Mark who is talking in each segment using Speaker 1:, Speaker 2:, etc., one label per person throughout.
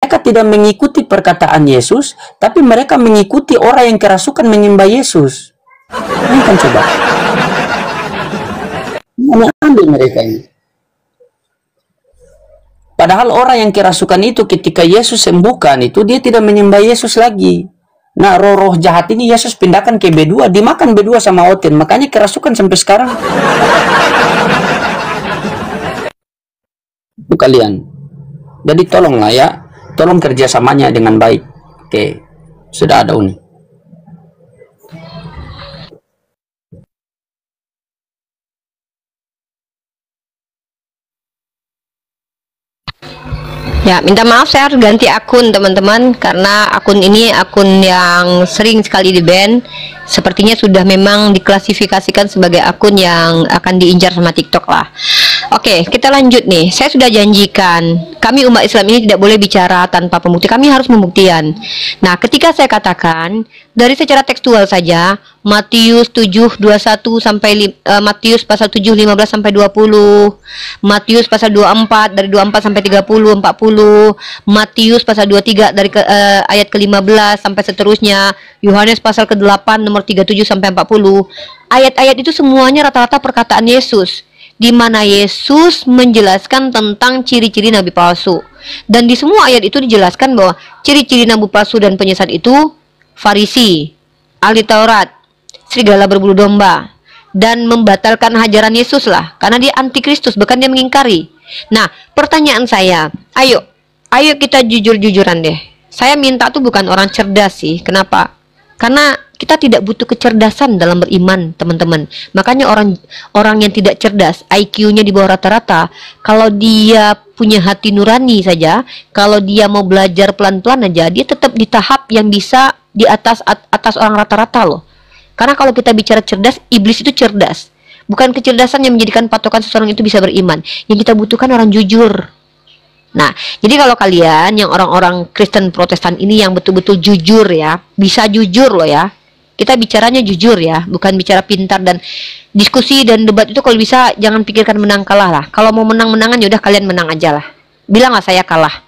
Speaker 1: mereka tidak mengikuti perkataan Yesus, tapi mereka mengikuti orang yang kerasukan menyembah Yesus. Ini kan coba. Mana ambil mereka ini? Padahal orang yang kerasukan itu ketika Yesus sembuhkan itu, dia tidak menyembah Yesus lagi. Nah, roh-roh jahat ini Yesus pindahkan ke B2, dimakan B2 sama Oten. Makanya kerasukan sampai sekarang. Itu kalian. Jadi tolonglah ya, tolong kerjasamanya dengan baik. Oke, sudah ada Uni.
Speaker 2: Ya, minta maaf saya harus ganti akun teman-teman, karena akun ini akun yang sering sekali di-ban. Sepertinya sudah memang diklasifikasikan sebagai akun yang akan diincar sama TikTok lah. Oke, kita lanjut nih. Saya sudah janjikan, kami umat Islam ini tidak boleh bicara tanpa pembukti. Kami harus pembuktian. Nah, ketika saya katakan dari secara tekstual saja, Matius 7:21 sampai Matius pasal 7:15 sampai 20, Matius pasal 24 dari 24 sampai 30, 40, Matius pasal 23 dari ayat ke-15 sampai seterusnya, Yohanes pasal ke-8 nomor 37 sampai 40. Ayat-ayat itu semuanya rata-rata perkataan Yesus, di mana Yesus menjelaskan tentang ciri-ciri nabi palsu. Dan di semua ayat itu dijelaskan bahwa ciri-ciri nabi palsu dan penyesat itu Farisi, ahli Taurat, serigala berbulu domba, dan membatalkan ajaran Yesus lah, karena dia antikristus, bahkan dia mengingkari. Nah, pertanyaan saya, ayo kita jujur-jujuran deh. Saya minta tuh bukan orang cerdas sih. Kenapa? Karena kita tidak butuh kecerdasan dalam beriman, teman-teman. Makanya orang yang tidak cerdas, IQ-nya di bawah rata-rata, kalau dia punya hati nurani saja, kalau dia mau belajar pelan-pelan aja, dia tetap di tahap yang bisa di atas orang rata-rata loh. Karena kalau kita bicara cerdas, iblis itu cerdas. Bukan kecerdasan yang menjadikan patokan seseorang itu bisa beriman. Yang kita butuhkan orang jujur. Nah, jadi kalau kalian yang orang-orang Kristen Protestan ini yang betul-betul jujur ya, bisa jujur loh ya. Kita bicaranya jujur ya, bukan bicara pintar. Dan diskusi dan debat itu kalau bisa jangan pikirkan menang kalah lah. Kalau mau menang-menangan yaudah kalian menang aja lah. Bilanglah saya kalah.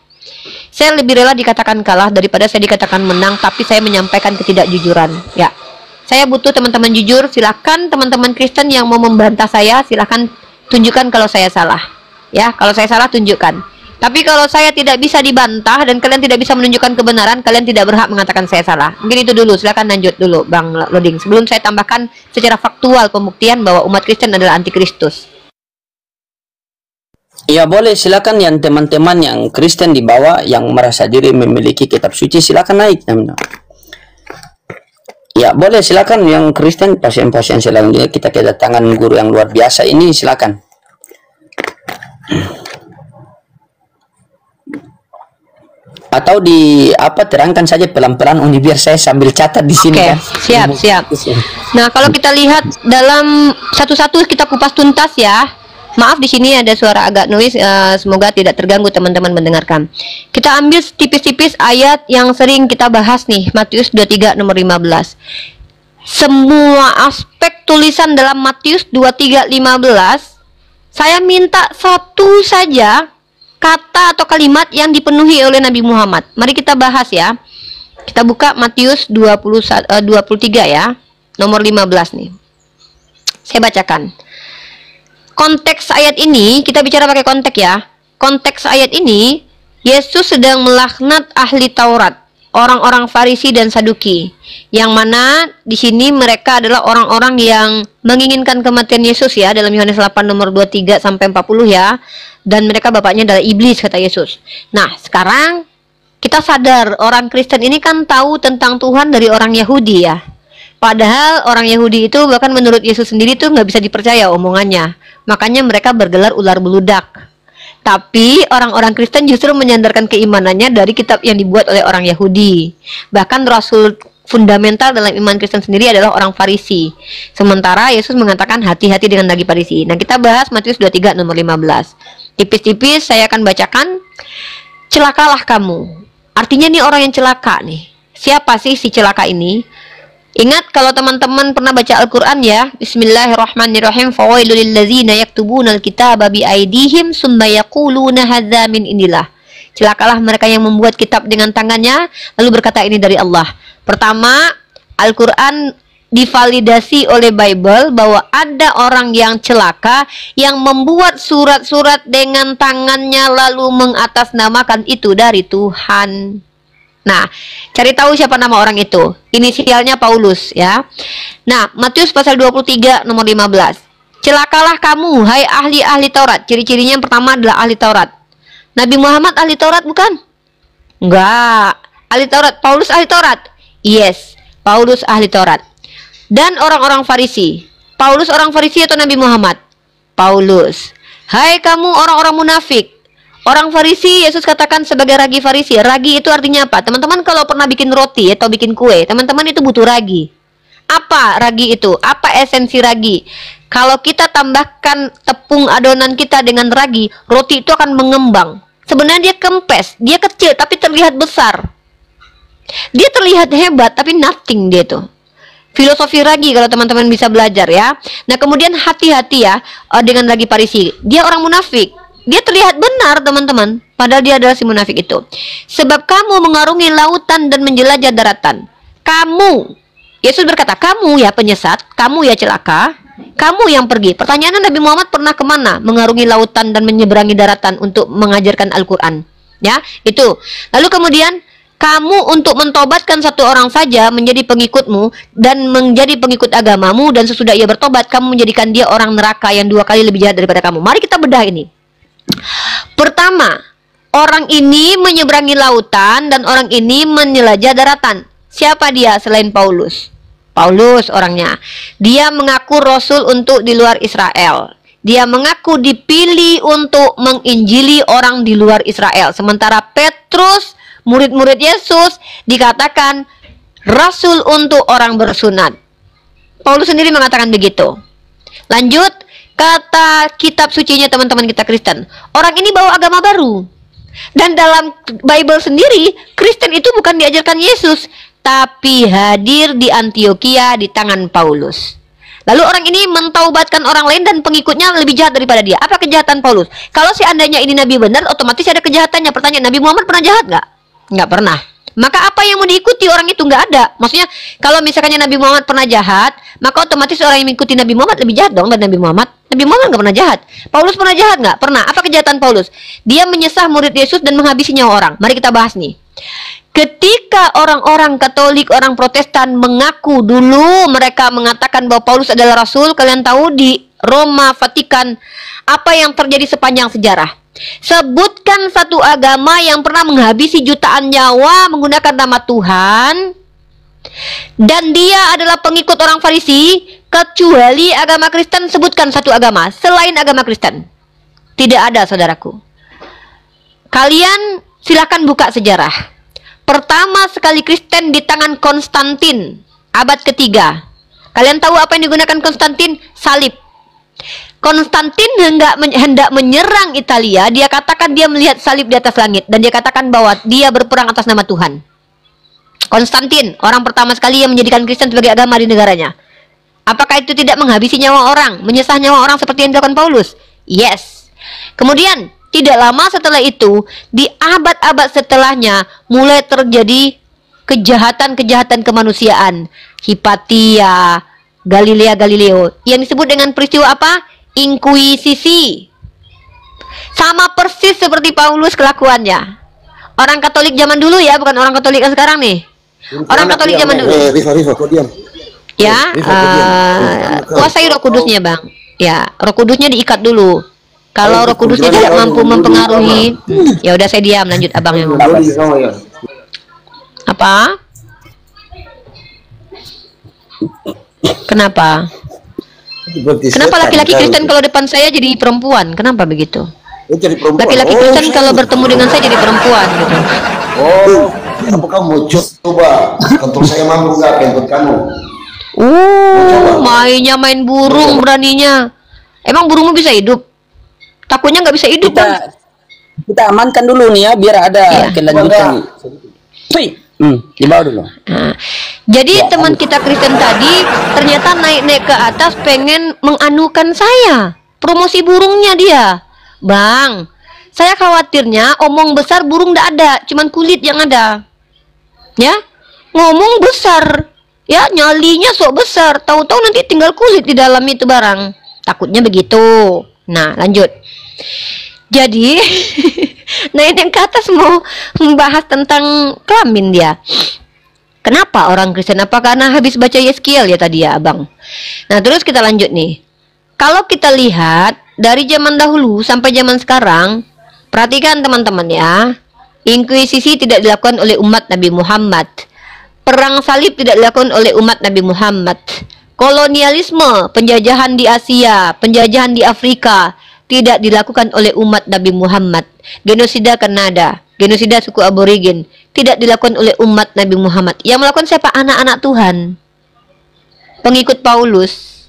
Speaker 2: Saya lebih rela dikatakan kalah daripada saya dikatakan menang tapi saya menyampaikan ketidakjujuran. Ya, saya butuh teman-teman jujur. Silakan teman-teman Kristen yang mau membantah saya, silakan tunjukkan kalau saya salah. Ya, kalau saya salah tunjukkan. Tapi kalau saya tidak bisa dibantah dan kalian tidak bisa menunjukkan kebenaran, kalian tidak berhak mengatakan saya salah. Mungkin itu dulu, silakan lanjut dulu Bang Loding. Sebelum saya tambahkan secara faktual pembuktian bahwa umat Kristen adalah antikristus.
Speaker 1: Ya boleh, silakan yang teman-teman yang Kristen di bawah yang merasa diri memiliki kitab suci, silakan naik. Ya boleh, silakan yang Kristen, pasien-pasien selanjutnya kita kedatangan guru yang luar biasa ini, silakan. Atau di apa, terangkan saja pelan-pelan Uni biar saya sambil catat di sini.
Speaker 2: Oke,
Speaker 1: kan.
Speaker 2: siap. Nah, kalau kita lihat dalam satu-satu kita kupas tuntas ya. Maaf di sini ada suara agak noise, semoga tidak terganggu teman-teman mendengarkan. Kita ambil tipis-tipis ayat yang sering kita bahas nih, Matius 23 nomor 15. Semua aspek tulisan dalam Matius 23:15 saya minta satu saja kata atau kalimat yang dipenuhi oleh Nabi Muhammad. Mari kita bahas ya. Kita buka Matius 23 ya, nomor 15 nih. Saya bacakan. Konteks ayat ini, kita bicara pakai konteks ya. Konteks ayat ini, Yesus sedang melaknat ahli Taurat, orang-orang Farisi dan Saduki. Yang mana di sini mereka adalah orang-orang yang menginginkan kematian Yesus ya, dalam Yohanes 8 nomor 23 sampai 40 ya. Dan mereka bapaknya adalah iblis, kata Yesus. Nah, sekarang kita sadar orang Kristen ini kan tahu tentang Tuhan dari orang Yahudi ya. Padahal orang Yahudi itu bahkan menurut Yesus sendiri tuh nggak bisa dipercaya omongannya. Makanya mereka bergelar ular beludak. Tapi orang-orang Kristen justru menyandarkan keimanannya dari kitab yang dibuat oleh orang Yahudi. Bahkan Rasul fundamental dalam iman Kristen sendiri adalah orang Farisi. Sementara Yesus mengatakan hati-hati dengan daging Farisi. Nah, kita bahas Matius 23 nomor 15. Tipis-tipis saya akan bacakan. Celakalah kamu. Artinya nih orang yang celaka nih. Siapa sih si celaka ini? Ingat kalau teman-teman pernah baca Al-Quran ya. Bismillahirrahmanirrahim. Fawailul lillazina yaktubuna al-kitaba biaidihim summa yaquluna hadza min indillah. Celakalah mereka yang membuat kitab dengan tangannya lalu berkata ini dari Allah. Pertama, Al-Quran divalidasi oleh Bible bahwa ada orang yang celaka yang membuat surat-surat dengan tangannya lalu mengatasnamakan itu dari Tuhan. Nah, cari tahu siapa nama orang itu. Inisialnya Paulus ya. Nah, Matius pasal 23 nomor 15. Celakalah kamu, hai ahli-ahli Taurat. Ciri-cirinya yang pertama adalah ahli Taurat. Nabi Muhammad ahli Taurat bukan? Enggak. Ahli Taurat. Paulus ahli Taurat? Yes, Paulus ahli Taurat. Dan orang-orang Farisi. Paulus orang Farisi atau Nabi Muhammad? Paulus. Hai kamu orang-orang munafik. Orang Farisi, Yesus katakan sebagai ragi Farisi. Ragi itu artinya apa? Teman-teman kalau pernah bikin roti atau bikin kue, teman-teman itu butuh ragi. Apa ragi itu? Apa esensi ragi? Kalau kita tambahkan tepung adonan kita dengan ragi, roti itu akan mengembang. Sebenarnya dia kempes, dia kecil tapi terlihat besar. Dia terlihat hebat tapi nothing dia tuh. Filosofi ragi kalau teman-teman bisa belajar ya. Nah kemudian hati-hati ya dengan ragi Farisi. Dia orang munafik. Dia terlihat benar teman-teman, padahal dia adalah si munafik itu. Sebab kamu mengarungi lautan dan menjelajah daratan. Kamu, Yesus berkata, kamu ya penyesat, kamu ya celaka, kamu yang pergi. Pertanyaannya Nabi Muhammad pernah kemana? Mengarungi lautan dan menyeberangi daratan untuk mengajarkan Al-Quran. Ya, itu. Lalu kemudian, kamu untuk mentobatkan satu orang saja menjadi pengikutmu dan menjadi pengikut agamamu, dan sesudah ia bertobat, kamu menjadikan dia orang neraka yang 2 kali lebih jahat daripada kamu. Mari kita bedah ini. Pertama, orang ini menyeberangi lautan dan orang ini menjelajah daratan. Siapa dia selain Paulus? Paulus orangnya. Dia mengaku rasul untuk di luar Israel. Dia mengaku dipilih untuk menginjili orang di luar Israel. Sementara Petrus, murid-murid Yesus, dikatakan rasul untuk orang bersunat. Paulus sendiri mengatakan begitu. Lanjut. Kata kitab sucinya teman-teman kita Kristen, orang ini bawa agama baru. Dan dalam Bible sendiri, Kristen itu bukan diajarkan Yesus, tapi hadir di Antioquia di tangan Paulus. Lalu orang ini mentaubatkan orang lain dan pengikutnya lebih jahat daripada dia. Apa kejahatan Paulus? Kalau seandainya ini Nabi benar, otomatis ada kejahatannya. Pertanyaan, Nabi Muhammad pernah jahat nggak? Nggak pernah. Maka apa yang mau diikuti orang itu nggak ada. Maksudnya kalau misalnya Nabi Muhammad pernah jahat, maka otomatis orang yang mengikuti Nabi Muhammad lebih jahat dong dari Nabi Muhammad. Nabi Muhammad nggak pernah jahat. Paulus pernah jahat nggak? Pernah. Apa kejahatan Paulus? Dia menyesah murid Yesus dan menghabisi nyawa orang. Mari kita bahas nih. Ketika orang-orang Katolik, orang Protestan mengaku dulu mereka mengatakan bahwa Paulus adalah Rasul, kalian tahu di Roma Vatikan apa yang terjadi sepanjang sejarah. Sebutkan satu agama yang pernah menghabisi jutaan nyawa menggunakan nama Tuhan dan dia adalah pengikut orang Farisi, kecuali agama Kristen. Sebutkan satu agama selain agama Kristen. Tidak ada, saudaraku. Kalian silahkan buka sejarah. Pertama sekali Kristen di tangan Konstantin, abad ketiga. Kalian tahu apa yang digunakan Konstantin? Salib. Konstantin hendak menyerang Italia. Dia katakan dia melihat salib di atas langit dan dia katakan bahwa dia berperang atas nama Tuhan. Konstantin, orang pertama sekali yang menjadikan Kristen sebagai agama di negaranya. Apakah itu tidak menghabisi nyawa orang, menyesah nyawa orang seperti yang dilakukan Paulus? Yes. Kemudian, tidak lama setelah itu, di abad-abad setelahnya, mulai terjadi kejahatan-kejahatan kemanusiaan. Hipatia, Galileo, yang disebut dengan peristiwa apa? Inkuisisi. Sama persis seperti Paulus kelakuannya. Orang Katolik zaman dulu ya, bukan orang Katolik yang sekarang nih. Orang Katolik zaman dulu. Ya, kuasai Roh Kudusnya, Bang. Ya, Roh Kudusnya diikat dulu. Kalau Roh Kudusnya tidak mampu mempengaruhi, ya udah saya diam, lanjut abang yang ngomong. Apa? Kenapa? Kenapa laki-laki Kristen kalau depan saya jadi perempuan? Kenapa begitu? Laki-laki Kristen kalau bertemu dengan saya jadi perempuan gitu.
Speaker 3: Oh, apa kamu mau coba? Kantor saya mampu nggak kentut kamu?
Speaker 2: Mainnya main burung beraninya. Emang burungmu bisa hidup? Takutnya nggak bisa hidup kan?
Speaker 1: Kita amankan dulu nih ya, biar ada kelanjutan. Di bawah dulu.
Speaker 2: Nah, jadi teman kita Kristen tadi ternyata naik-naik ke atas pengen menganukan saya. Promosi burungnya dia. Bang, Saya khawatirnya omong besar burung ndak ada, cuman kulit yang ada. Ya, ngomong besar, ya nyalinya sok besar, tahu-tahu nanti tinggal kulit di dalam itu barang. Takutnya begitu. Nah, lanjut. Jadi, nah ini yang ke atas mau membahas tentang kelamin dia. Kenapa orang Kristen? Apa karena habis baca Yeskiel ya tadi ya abang? Nah terus kita lanjut nih. Kalau kita lihat dari zaman dahulu sampai zaman sekarang, perhatikan teman-teman ya. Inkuisisi tidak dilakukan oleh umat Nabi Muhammad. Perang salib tidak dilakukan oleh umat Nabi Muhammad. Kolonialisme, penjajahan di Asia, penjajahan di Afrika tidak dilakukan oleh umat Nabi Muhammad. Genosida Kanada, genosida suku aborigin tidak dilakukan oleh umat Nabi Muhammad. Yang melakukan siapa? Anak-anak Tuhan, pengikut Paulus.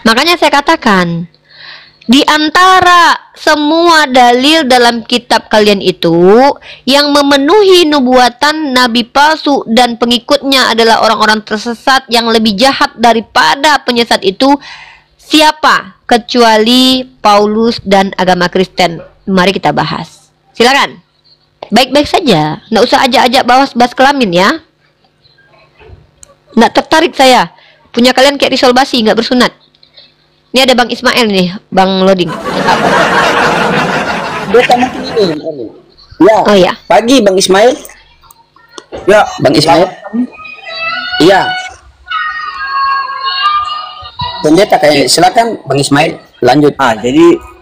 Speaker 2: Makanya saya katakan, di antara semua dalil dalam kitab kalian itu, yang memenuhi nubuatan nabi palsu dan pengikutnya adalah orang-orang tersesat yang lebih jahat daripada penyesat itu, siapa? Kecuali Paulus dan agama Kristen. Mari kita bahas. Silakan. Baik-baik saja, nggak usah ajak-ajak bahas kelamin ya. Nggak tertarik saya. Punya kalian kayak risol basi, nggak bersunat. Ini ada Bang Ismail nih, Bang Loading.
Speaker 1: Ya.
Speaker 2: Oh ya.
Speaker 1: Pagi Bang Ismail.
Speaker 3: Ya,
Speaker 1: Bang Ismail. Iya. Pendeta kayaknya. Silakan Bang Ismail, lanjut.
Speaker 4: Jadi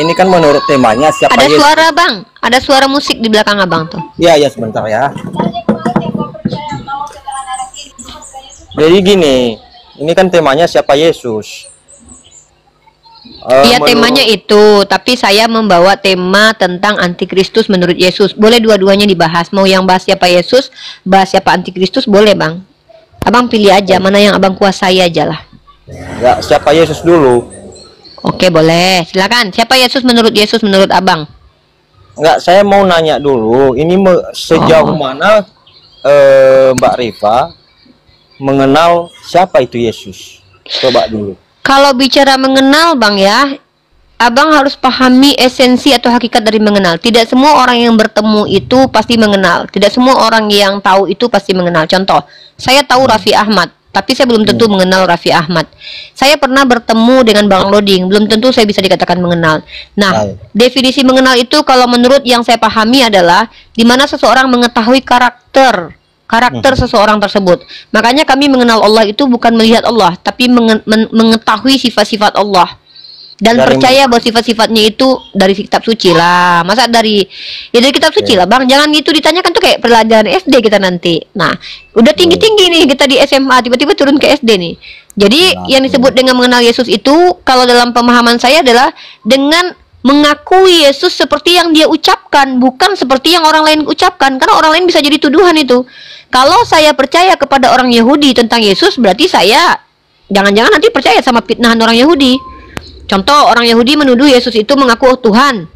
Speaker 4: ini kan menurut temanya siapa
Speaker 2: Ada
Speaker 4: Yesus?
Speaker 2: suara Bang, ada suara musik di belakang abang tuh.
Speaker 4: Ya sebentar ya. Jadi gini, ini kan temanya siapa Yesus?
Speaker 2: Iya temanya itu, tapi saya membawa tema tentang antikristus menurut Yesus. Boleh dua-duanya dibahas. Mau yang bahas siapa Yesus, bahas siapa antikristus, boleh Bang. Abang pilih aja, mana yang abang kuasai aja lah.
Speaker 4: Ya, siapa Yesus dulu?
Speaker 2: Oke boleh, silakan. Siapa Yesus menurut abang?
Speaker 4: Enggak, saya mau nanya dulu. Ini sejauh mana Mbak Rifa mengenal siapa itu Yesus? Coba dulu.
Speaker 2: Kalau bicara mengenal Bang ya, abang harus pahami esensi atau hakikat dari mengenal. Tidak semua orang yang bertemu itu pasti mengenal. Tidak semua orang yang tahu itu pasti mengenal. Contoh, saya tahu Raffi Ahmad, tapi saya belum tentu mengenal Raffi Ahmad. Saya pernah bertemu dengan Bang Loading, belum tentu saya bisa dikatakan mengenal. Nah, definisi mengenal itu kalau menurut yang saya pahami adalah di mana seseorang mengetahui karakter seseorang tersebut. Makanya kami mengenal Allah itu bukan melihat Allah, tapi mengetahui sifat-sifat Allah. Dan dari percaya bahwa sifat-sifatnya itu dari kitab suci lah. Masa dari kitab suci lah Bang. Jangan gitu ditanyakan tuh kayak pelajaran SD kita nanti. Nah, udah tinggi-tinggi nih kita di SMA, tiba-tiba turun ke SD nih. Jadi yang disebut dengan mengenal Yesus itu, kalau dalam pemahaman saya adalah dengan mengakui Yesus seperti yang dia ucapkan, bukan seperti yang orang lain ucapkan. Karena orang lain bisa jadi tuduhan itu. Kalau saya percaya kepada orang Yahudi tentang Yesus, berarti saya jangan-jangan nanti percaya sama fitnahan orang Yahudi. Contoh, orang Yahudi menuduh Yesus itu mengaku Tuhan.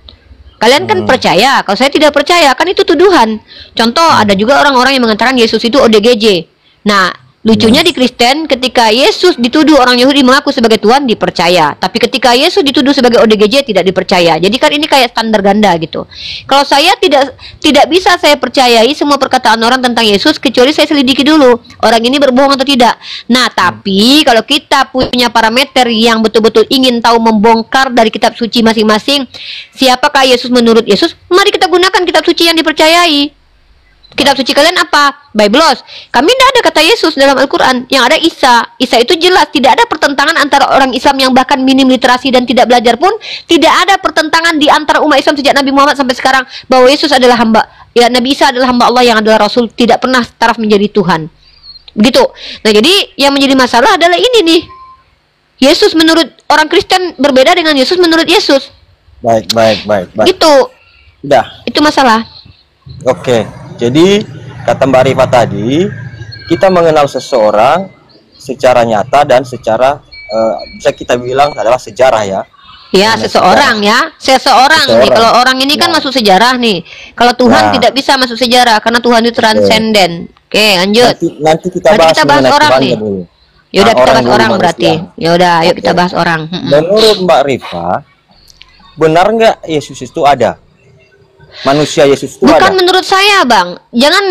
Speaker 2: Kalian kan percaya, kalau saya tidak percaya, kan itu tuduhan. Contoh, ada juga orang-orang yang mengatakan Yesus itu ODGJ. Nah, lucunya di Kristen, ketika Yesus dituduh orang Yahudi mengaku sebagai Tuhan, dipercaya. Tapi ketika Yesus dituduh sebagai ODGJ, tidak dipercaya. Jadi kan ini kayak standar ganda gitu. Kalau saya tidak bisa saya percayai semua perkataan orang tentang Yesus, kecuali saya selidiki dulu, orang ini berbohong atau tidak. Nah, tapi kalau kita punya parameter yang betul-betul ingin tahu membongkar dari kitab suci masing-masing, siapakah Yesus menurut Yesus, mari kita gunakan kitab suci yang dipercayai. Kitab suci kalian apa? Biblos. Kami tidak ada kata Yesus dalam Al-Quran. Yang ada Isa. Isa itu jelas tidak ada pertentangan antara orang Islam yang bahkan minim literasi dan tidak belajar pun. Tidak ada pertentangan di antara umat Islam sejak Nabi Muhammad sampai sekarang bahwa Yesus adalah hamba. Ya, Nabi Isa adalah hamba Allah yang adalah Rasul, tidak pernah taraf menjadi Tuhan. Begitu. Nah, jadi yang menjadi masalah adalah ini nih. Yesus menurut orang Kristen berbeda dengan Yesus menurut Yesus.
Speaker 4: Baik.
Speaker 2: Gitu.
Speaker 4: Udah.
Speaker 2: Itu masalah.
Speaker 4: Oke. Jadi kata Mbak Rifa tadi, kita mengenal seseorang secara nyata dan secara bisa kita bilang adalah sejarah ya.
Speaker 2: Ya, seseorang ya. Seseorang nih. Kalau orang ini kan masuk sejarah nih. Kalau Tuhan tidak bisa masuk sejarah karena Tuhan itu transenden. Oke, lanjut.
Speaker 4: Nanti kita bahas
Speaker 2: orang nih. Ya udah kita bahas orang berarti. Ya udah, ayo kita bahas orang.
Speaker 4: Menurut Mbak Rifa, benar nggak Yesus itu ada? Manusia Yesus itu
Speaker 2: Bukan
Speaker 4: ada?
Speaker 2: menurut saya, Bang. Jangan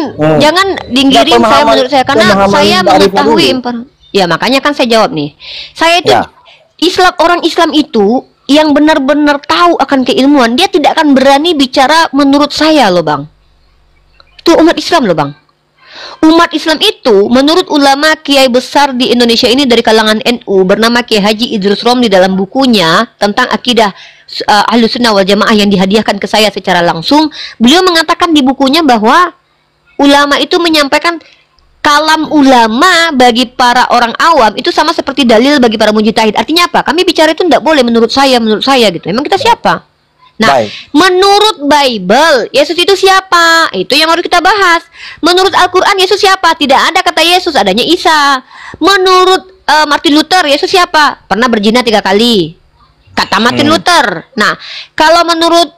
Speaker 2: dinggirin
Speaker 4: Nggak,
Speaker 2: saya menurut saya karena
Speaker 4: pemahaman
Speaker 2: saya
Speaker 4: Mbak Arifah
Speaker 2: mengetahui
Speaker 4: dulu.
Speaker 2: ya makanya kan saya jawab nih. Saya itu
Speaker 4: Ya.
Speaker 2: orang Islam itu yang benar-benar tahu akan keilmuan, dia tidak akan berani bicara menurut saya loh, Bang. Itu umat Islam loh, Bang. Umat Islam itu menurut ulama kiai besar di Indonesia ini dari kalangan NU bernama Kiai Haji Idrus Romli dalam bukunya tentang akidah Ahlus Sunnah wal Jamaah yang dihadiahkan ke saya secara langsung, beliau mengatakan di bukunya bahwa ulama itu menyampaikan kalam ulama bagi para orang awam itu sama seperti dalil bagi para mujtahid. Artinya apa? Kami bicara itu tidak boleh menurut saya gitu. Emang kita siapa? Nah,
Speaker 4: Baik.
Speaker 2: menurut Bible, Yesus itu siapa? Itu yang harus kita bahas. Menurut Al-Quran, Yesus siapa? Tidak ada kata Yesus, adanya Isa. Menurut Martin Luther, Yesus siapa? Pernah berzina 3 kali. Kata Martin Luther. Nah, kalau menurut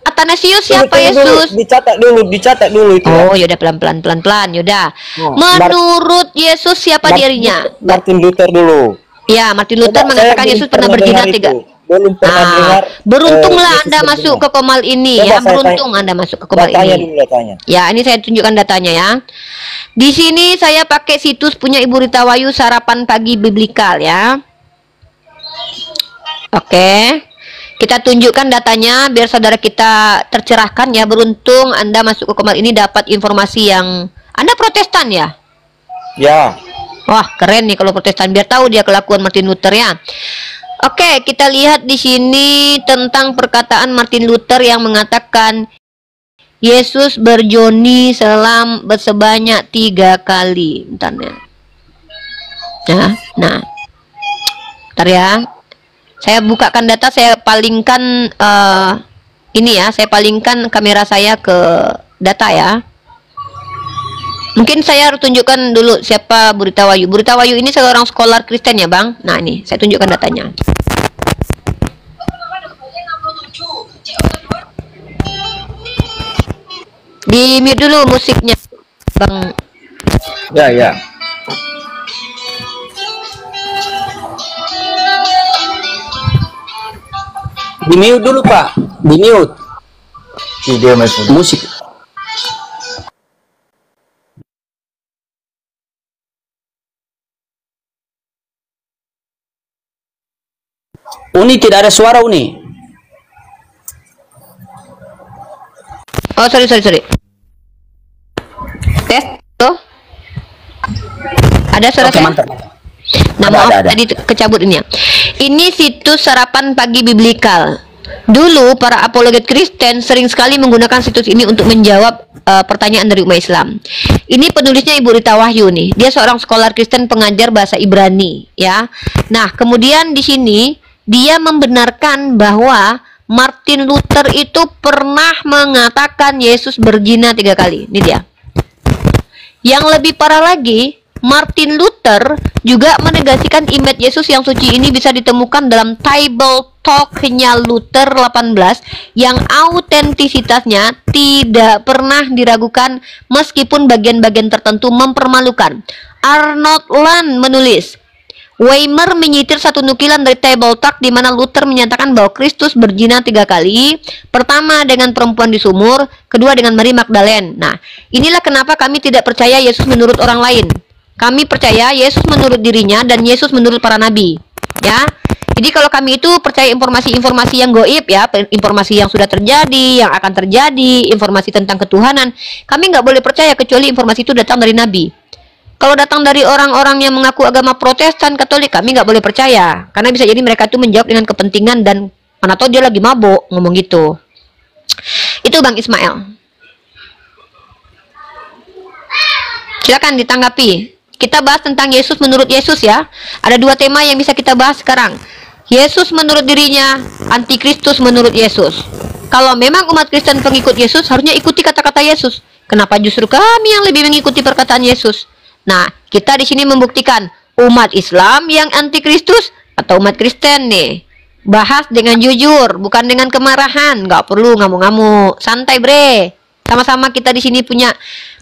Speaker 2: Athanasius siapa Yesus?
Speaker 4: Dicatat dulu itu.
Speaker 2: Oh, yaudah pelan-pelan, yaudah.
Speaker 4: Oh,
Speaker 2: Menurut Yesus siapa dirinya?
Speaker 4: Martin Luther dulu.
Speaker 2: Ya, Martin Luther
Speaker 4: Coba,
Speaker 2: mengatakan
Speaker 4: saya
Speaker 2: Yesus
Speaker 4: belum
Speaker 2: pernah berzina
Speaker 4: dengar
Speaker 2: 3.
Speaker 4: itu. Belum pernah dengar.
Speaker 2: Beruntunglah
Speaker 4: Yesus
Speaker 2: Anda
Speaker 4: berzina.
Speaker 2: masuk ke Komal ini
Speaker 4: Coba
Speaker 2: ya.
Speaker 4: saya
Speaker 2: Beruntung Anda masuk ke Komal
Speaker 4: Datanya
Speaker 2: ini.
Speaker 4: dulu, datanya.
Speaker 2: Ya, ini saya tunjukkan datanya ya. Di sini saya pakai situs punya Ibu Rita Wayu Sarapan Pagi Biblikal ya. Oke. Kita tunjukkan datanya biar saudara kita tercerahkan ya. Beruntung Anda masuk ke Komal ini dapat informasi yang Anda Protestan ya?
Speaker 4: Ya.
Speaker 2: Wah, keren nih kalau Protestan biar tahu dia kelakuan Martin Luther ya. Oke, kita lihat di sini tentang perkataan Martin Luther yang mengatakan Yesus berjoni sebanyak 3 kali. Bentar ya. Nah. Bentar ya. Saya bukakan data, saya palingkan ini ya, saya palingkan kamera saya ke data ya. Mungkin saya harus tunjukkan dulu siapa Bu Rita Wayu. Bu Rita Wayu ini seorang scholar Kristen ya, Bang. Nah, ini saya tunjukkan datanya. Di mute dulu musiknya, Bang.
Speaker 4: Ya.
Speaker 1: Di mute dulu Pak, di mute
Speaker 4: Video masuk.
Speaker 1: musik. Uni tidak ada suara Uni.
Speaker 2: Oh, sorry. Tes tuh. Ada suara
Speaker 1: Oke,
Speaker 2: saya?
Speaker 1: mantap.
Speaker 2: Nah,
Speaker 1: Ada,
Speaker 2: maaf
Speaker 1: ada.
Speaker 2: tadi kecabut ini ya. Ini situs Sarapan Pagi Biblikal. Dulu para apologet Kristen sering sekali menggunakan situs ini untuk menjawab pertanyaan dari umat Islam. Ini penulisnya Ibu Rita Wahyu nih. Dia seorang scholar Kristen pengajar bahasa Ibrani, ya. Nah, kemudian di sini dia membenarkan bahwa Martin Luther itu pernah mengatakan Yesus berzina 3 kali. Ini dia. Yang lebih parah lagi, Martin Luther juga menegasikan image Yesus yang suci ini bisa ditemukan dalam Table Talk-nya Luther 18 yang autentisitasnya tidak pernah diragukan meskipun bagian-bagian tertentu mempermalukan. Arnold Land menulis, Weimer menyitir satu nukilan dari Table Talk di mana Luther menyatakan bahwa Kristus berzina 3 kali. Pertama dengan perempuan di sumur, kedua dengan Mary Magdalene. Nah, inilah kenapa kami tidak percaya Yesus menurut orang lain. Kami percaya Yesus menurut dirinya dan Yesus menurut para nabi. Ya. Jadi kalau kami itu percaya informasi-informasi yang goib ya, informasi yang sudah terjadi, yang akan terjadi, informasi tentang ketuhanan, kami nggak boleh percaya kecuali informasi itu datang dari nabi. Kalau datang dari orang-orang yang mengaku agama Protestan, Katolik, kami nggak boleh percaya. Karena bisa jadi mereka itu menjawab dengan kepentingan dan mana tahu dia lagi mabuk ngomong gitu. Itu Bang Ismail. Silakan ditanggapi. Kita bahas tentang Yesus menurut Yesus ya. Ada 2 tema yang bisa kita bahas sekarang. Yesus menurut dirinya, Antikristus menurut Yesus. Kalau memang umat Kristen pengikut Yesus, harusnya ikuti kata-kata Yesus. Kenapa justru kami yang lebih mengikuti perkataan Yesus? Nah, kita di sini membuktikan umat Islam yang antikristus atau umat Kristen nih. Bahas dengan jujur, bukan dengan kemarahan. Nggak perlu ngamuk-ngamuk. Santai bre. Sama-sama kita di sini punya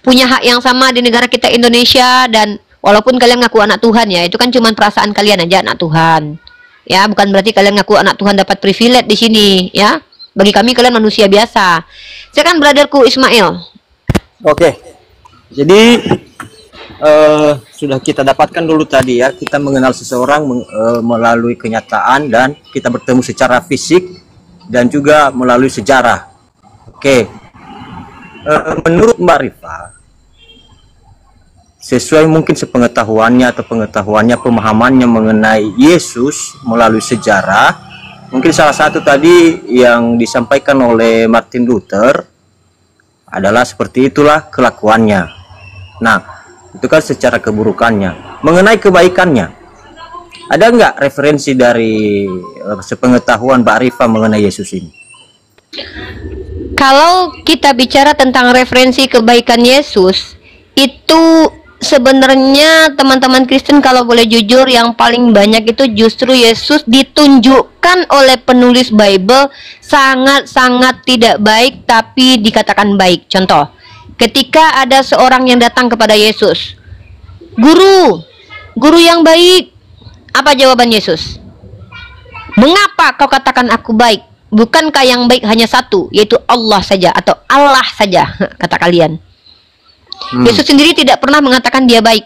Speaker 2: hak yang sama di negara kita Indonesia, dan walaupun kalian ngaku anak Tuhan ya, itu kan cuma perasaan kalian aja anak Tuhan. Ya, bukan berarti kalian ngaku anak Tuhan dapat privilege di sini, ya. Bagi kami kalian manusia biasa. Silakan brotherku Ismail.
Speaker 4: Oke. Jadi sudah kita dapatkan dulu tadi ya, kita mengenal seseorang melalui kenyataan dan kita bertemu secara fisik dan juga melalui sejarah. Oke. Menurut Mbak Rifa, sesuai mungkin sepengetahuannya atau pemahamannya mengenai Yesus melalui sejarah, mungkin salah satu tadi yang disampaikan oleh Martin Luther adalah seperti itulah kelakuannya. Nah, itu kan secara keburukannya. Mengenai kebaikannya, ada nggak referensi dari sepengetahuan Mbak Rifa mengenai Yesus ini?
Speaker 2: Kalau kita bicara tentang referensi kebaikan Yesus, itu sebenarnya teman-teman Kristen kalau boleh jujur yang paling banyak itu justru Yesus ditunjukkan oleh penulis Bible sangat-sangat tidak baik tapi dikatakan baik. Contoh, ketika ada seorang yang datang kepada Yesus, guru yang baik, apa jawaban Yesus? Mengapa kau katakan aku baik? Bukankah yang baik hanya satu, yaitu Allah saja atau Allah saja, kata kalian. Yesus sendiri tidak pernah mengatakan dia baik.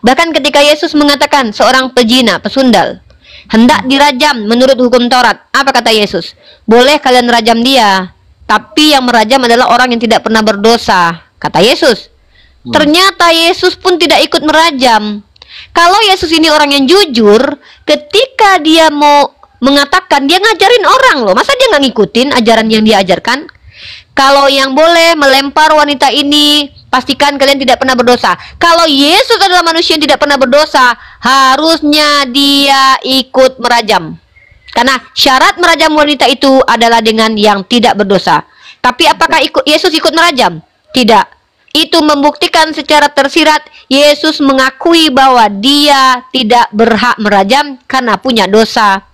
Speaker 2: Bahkan ketika Yesus mengatakan seorang pezina, pesundal, hendak dirajam menurut hukum Taurat, apa kata Yesus? Boleh kalian rajam dia, tapi yang merajam adalah orang yang tidak pernah berdosa, kata Yesus. Ternyata Yesus pun tidak ikut merajam. Kalau Yesus ini orang yang jujur, ketika dia mau mengatakan, dia ngajarin orang loh, masa dia nggak ngikutin ajaran yang dia ajarkan? Kalau yang boleh melempar wanita ini, pastikan kalian tidak pernah berdosa. Kalau Yesus adalah manusia yang tidak pernah berdosa, harusnya dia ikut merajam. Karena syarat merajam wanita itu adalah dengan yang tidak berdosa. Tapi apakah Yesus ikut merajam? Tidak. Itu membuktikan secara tersirat Yesus mengakui bahwa dia tidak berhak merajam karena punya dosa.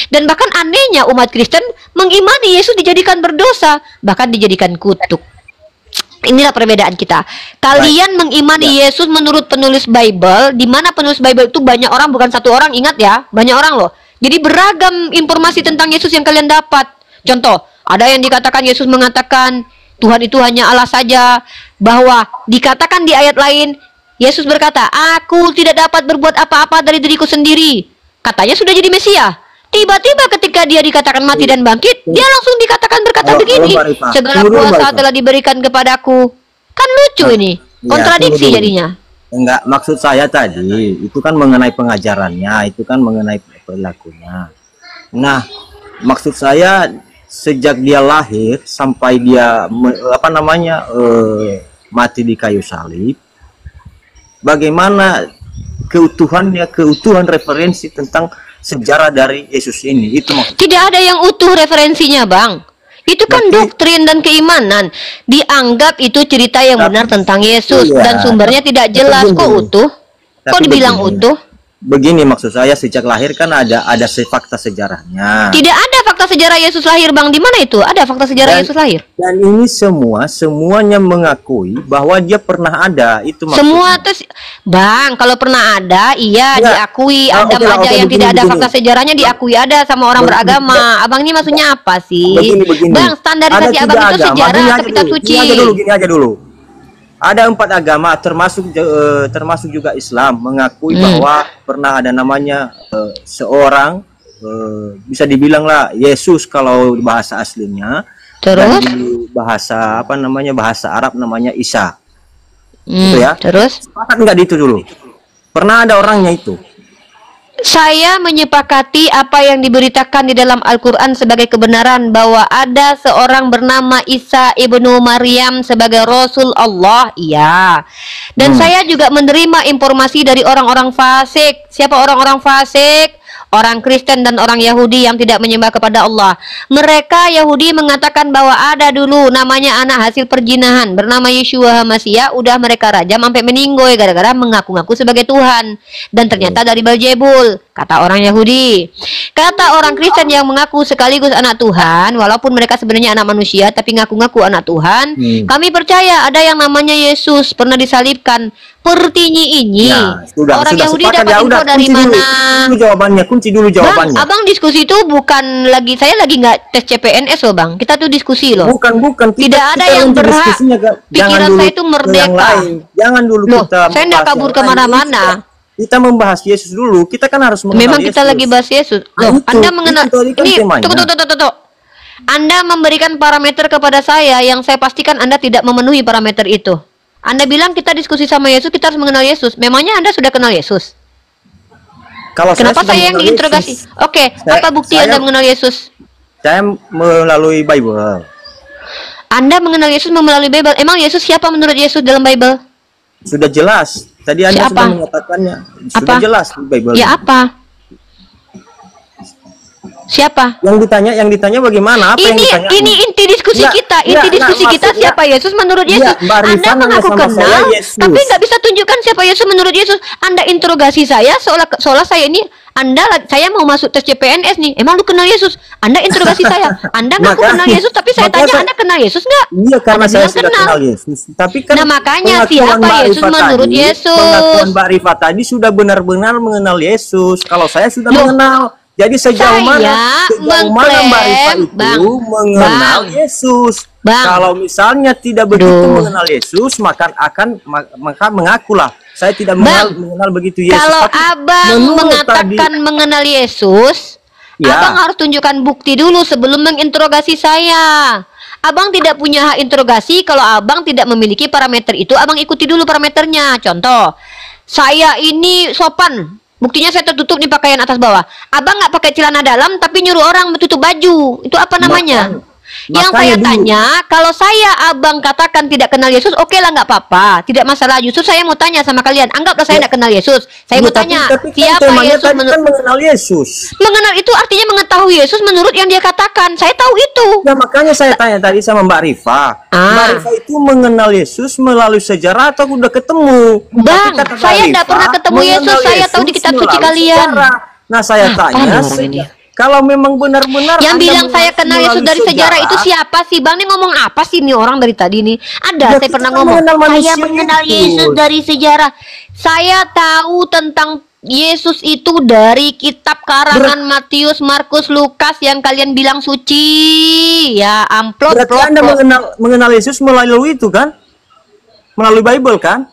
Speaker 2: Dan bahkan anehnya umat Kristen mengimani Yesus dijadikan berdosa, bahkan dijadikan kutuk. Inilah perbedaan kita. Kalian mengimani Yesus menurut penulis Bible, di mana penulis Bible itu banyak orang, bukan satu orang, ingat ya, banyak orang loh. Jadi beragam informasi tentang Yesus yang kalian dapat. Contoh, ada yang dikatakan Yesus mengatakan Tuhan itu hanya Allah saja, bahwa dikatakan di ayat lain Yesus berkata, aku tidak dapat berbuat apa-apa dari diriku sendiri. Katanya sudah jadi Mesia. Tiba-tiba ketika dia dikatakan mati dan bangkit, dia langsung dikatakan berkata begini, segala kuasa telah diberikan kepadaku. Kan lucu ini, kontradiksi jadinya.
Speaker 4: Enggak, maksud saya tadi itu kan mengenai pengajarannya, itu kan mengenai perilakunya. Nah, maksud saya sejak dia lahir sampai dia mati di kayu salib, bagaimana keutuhan referensi tentang sejarah dari Yesus ini, itu maksudnya.
Speaker 2: Tidak ada yang utuh referensinya, Bang. Itu kan doktrin dan keimanan. Dianggap itu cerita yang benar tentang Yesus, dan sumbernya tidak jelas. Kok utuh? Kok dibilang utuh?
Speaker 4: Begini maksud saya, sejak lahir kan ada fakta sejarahnya.
Speaker 2: Tidak ada fakta sejarah Yesus lahir, Bang. Di mana itu? Ada fakta sejarah Yesus lahir.
Speaker 4: Dan ini semuanya mengakui bahwa dia pernah ada. Itu maksudnya.
Speaker 2: Semua tuh, Bang, kalau pernah ada, iya diakui. Adam aja yang tidak ada fakta sejarahnya diakui ada sama orang beragama. Abang ini maksudnya apa sih?
Speaker 4: Begini.
Speaker 2: Bang, standarisasi abang itu sejarah atau kitab suci?
Speaker 4: Gini aja dulu. Ada 4 agama, termasuk juga Islam, mengakui bahwa pernah ada namanya seorang, bisa dibilang lah Yesus kalau bahasa aslinya.
Speaker 2: Terus?
Speaker 4: Dan di bahasa bahasa Arab namanya Isa. Gitu ya.
Speaker 2: Terus?
Speaker 4: Sepakat nggak itu dulu? Pernah ada orangnya itu?
Speaker 2: Saya menyepakati apa yang diberitakan di dalam Al-Quran sebagai kebenaran, bahwa ada seorang bernama Isa ibnu Maryam sebagai Rasul Allah. Iya. Dan saya juga menerima informasi dari orang-orang fasik. Siapa orang-orang fasik? Orang Kristen dan orang Yahudi yang tidak menyembah kepada Allah. Mereka Yahudi mengatakan bahwa ada dulu namanya anak hasil perjinahan bernama Yeshua Hamasiah, udah mereka rajam sampai meninggoy gara-gara mengaku-ngaku sebagai Tuhan. Dan ternyata dari Beelzebul, kata orang Yahudi. Kata orang Kristen yang mengaku sekaligus anak Tuhan, walaupun mereka sebenarnya anak manusia tapi ngaku-ngaku anak Tuhan, kami percaya ada yang namanya Yesus pernah disalibkan. sepertinya ini orang Yahudi
Speaker 4: sepakat.
Speaker 2: dapat
Speaker 4: Ya
Speaker 2: info
Speaker 4: udah,
Speaker 2: dari
Speaker 4: kunci
Speaker 2: mana?
Speaker 4: dulu jawabannya, kunci dulu jawabannya.
Speaker 2: Bang, abang diskusi itu bukan lagi, saya lagi nggak tes CPNS loh bang. Kita tuh diskusi loh.
Speaker 4: Bukan.
Speaker 2: Tidak ada yang berhak. Pikiran saya itu merdeka.
Speaker 4: Jangan dulu
Speaker 2: Loh,
Speaker 4: kita.
Speaker 2: saya nggak kabur kemana-mana.
Speaker 4: Kita membahas Yesus dulu. Kita kan harus mengenal
Speaker 2: Memang
Speaker 4: Yesus.
Speaker 2: kita lagi bahas Yesus. Loh, Anda mengenal ini. Tunggu. Anda memberikan parameter kepada saya yang saya pastikan Anda tidak memenuhi parameter itu. Anda bilang kita diskusi sama Yesus, kita harus mengenal Yesus. Memangnya Anda sudah kenal Yesus?
Speaker 4: Kalau
Speaker 2: Kenapa saya yang diinterogasi? Oke, apa bukti Anda mengenal Yesus?
Speaker 4: Saya melalui Bible.
Speaker 2: Anda mengenal Yesus melalui Bible. Emang Yesus siapa menurut Yesus dalam Bible?
Speaker 4: Sudah jelas. Tadi Anda sudah mengatakannya. Sudah jelas di Bible.
Speaker 2: Ya apa? Siapa?
Speaker 4: Yang ditanya bagaimana? Apa yang ditanya?
Speaker 2: Ini inti diskusi kita. Inti diskusi kita siapa Yesus menurut Yesus. Anda mengaku kenal, tapi nggak bisa tunjukkan siapa Yesus menurut Yesus. Anda interogasi saya seolah saya ini saya mau masuk tes CPNS nih. Emang lu kenal Yesus? Anda interogasi saya. Anda ngaku kenal Yesus, tapi saya tanya Anda kenal Yesus nggak?
Speaker 4: Iya, karena saya sudah kenal Yesus. Tapi kan
Speaker 2: makanya siapa Yesus menurut Yesus?
Speaker 4: Pengakuan Mbak Rifa tadi sudah benar-benar mengenal Yesus. Kalau saya sudah mengenal. Jadi sejauh mana Mbak Rifa itu mengenal Yesus? Kalau misalnya tidak begitu mengenal Yesus, maka mengakulah saya tidak mengenal begitu Yesus.
Speaker 2: Kalau abang mengatakan mengenal Yesus, abang harus tunjukkan bukti dulu sebelum menginterogasi saya. Abang tidak punya hak interogasi kalau abang tidak memiliki parameter itu. Abang ikuti dulu parameternya. Contoh, saya ini sopan. Buktinya saya tertutup di pakaian atas bawah. Abang nggak pakai celana dalam tapi nyuruh orang tutup baju. Itu apa namanya? Yang saya tanya, kalau abang katakan tidak kenal Yesus, oke lah nggak apa-apa, tidak masalah. Justru saya mau tanya sama kalian, anggaplah saya tidak kenal Yesus. Saya mau tanya, siapa Yesus
Speaker 4: mengenal Yesus?
Speaker 2: Mengenal itu artinya mengetahui Yesus menurut yang dia katakan. Saya tahu itu.
Speaker 4: Ya makanya saya tanya tadi sama Mbak Rifa. Mbak Rifa itu mengenal Yesus melalui sejarah atau udah ketemu?
Speaker 2: Bang, saya tidak pernah ketemu Yesus. Saya tahu di kitab suci kalian.
Speaker 4: Nah, saya tanya, kalau memang benar-benar
Speaker 2: yang bilang saya kenal Yesus dari sejarah itu siapa sih Bang? Ini ngomong apa sih ini orang dari tadi nih? Ada, saya pernah ngomong saya mengenal Yesus dari sejarah. Saya tahu tentang Yesus itu dari kitab karangan Matius, Markus, Lukas yang kalian bilang suci. Ya, amplop.
Speaker 4: Berarti Anda mengenal Yesus melalui itu kan? Melalui Bible kan?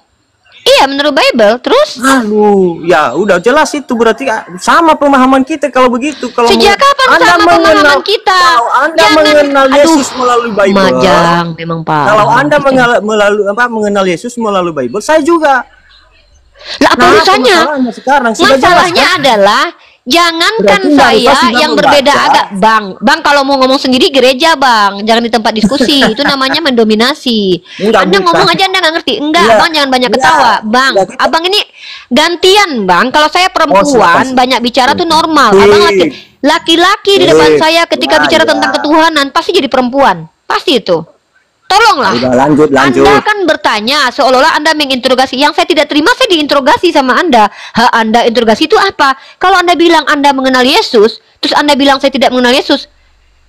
Speaker 2: Iya, menurut Bible. Terus?
Speaker 4: Aduh, ya udah jelas itu berarti sama pemahaman kita kalau begitu. Kalau
Speaker 2: sejak kapan sama pemahaman kita?
Speaker 4: Kalau Anda mengenal Yesus melalui Bible,
Speaker 2: Majang, memang Pak.
Speaker 4: Kalau Anda mengenal Yesus melalui Bible, saya juga.
Speaker 2: Lah apa urusannya? Masalahnya adalah jangankan saya yang berbeda agak Bang kalau mau ngomong sendiri gereja Bang, jangan di tempat diskusi. Itu namanya mendominasi. Anda ngomong aja Anda nggak ngerti. Enggak, Bang jangan banyak ketawa Bang. Abang ini gantian Bang. Kalau saya perempuan banyak bicara tuh normal. Abang laki-laki di depan saya ketika bicara tentang ketuhanan pasti jadi perempuan. Pasti itu. Tolonglah.
Speaker 4: Udah, lanjut.
Speaker 2: Anda kan bertanya seolah-olah Anda menginterogasi. Yang saya tidak terima, saya diinterogasi sama Anda. Hak Anda interogasi itu apa? Kalau Anda bilang Anda mengenal Yesus, terus Anda bilang saya tidak mengenal Yesus,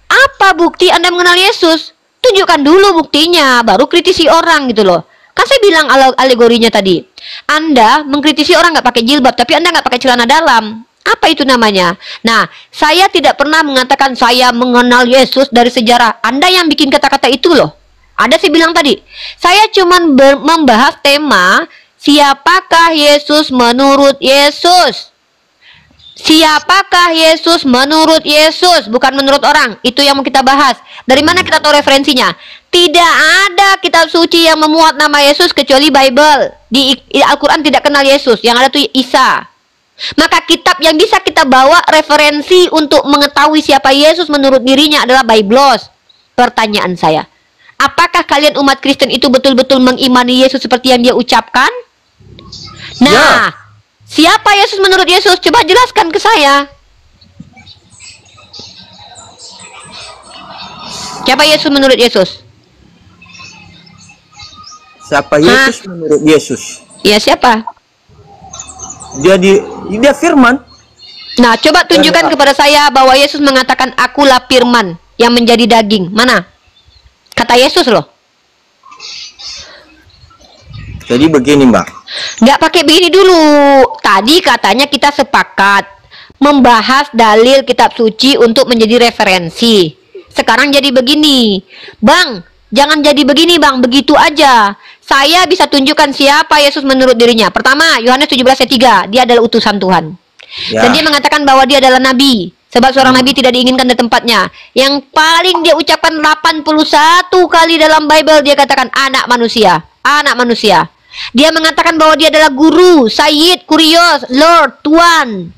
Speaker 2: apa bukti Anda mengenal Yesus? Tunjukkan dulu buktinya, baru kritisi orang gitu loh. Kan saya bilang alegorinya tadi. Anda mengkritisi orang nggak pakai jilbab, tapi Anda nggak pakai celana dalam. Apa itu namanya? Nah, saya tidak pernah mengatakan saya mengenal Yesus dari sejarah. Anda yang bikin kata-kata itu loh. Ada sih bilang tadi, saya cuma membahas tema siapakah Yesus menurut Yesus. Siapakah Yesus menurut Yesus, bukan menurut orang. Itu yang mau kita bahas. Dari mana kita tahu referensinya? Tidak ada kitab suci yang memuat nama Yesus kecuali Bible. Di Al-Quran tidak kenal Yesus, yang ada tuh Isa. Maka kitab yang bisa kita bawa referensi untuk mengetahui siapa Yesus menurut dirinya adalah Biblos. Pertanyaan saya, apakah kalian umat Kristen itu betul-betul mengimani Yesus seperti yang dia ucapkan? Nah, siapa Yesus menurut Yesus? Coba jelaskan ke saya. Siapa Yesus menurut Yesus?
Speaker 4: Siapa Yesus menurut Yesus?
Speaker 2: Ya, siapa?
Speaker 4: Dia firman.
Speaker 2: Nah, coba tunjukkan kepada saya bahwa Yesus mengatakan akulah firman yang menjadi daging. Mana? Kata Yesus loh.
Speaker 4: Jadi begini Mbak.
Speaker 2: Nggak pakai begini dulu. Tadi katanya kita sepakat membahas dalil kitab suci untuk menjadi referensi. Sekarang jadi begini, Bang. Jangan jadi begini, Bang. Begitu aja. Saya bisa tunjukkan siapa Yesus menurut dirinya. Pertama, Yohanes 17 ayat 3. Dia adalah utusan Tuhan.
Speaker 4: Ya.
Speaker 2: Dan dia mengatakan bahwa dia adalah nabi. Sebab seorang nabi tidak diinginkan di tempatnya. Yang paling dia ucapkan 81 kali dalam Bible, dia katakan anak manusia. Anak manusia. Dia mengatakan bahwa dia adalah guru, Sayyid, Kurios, Lord, Tuan.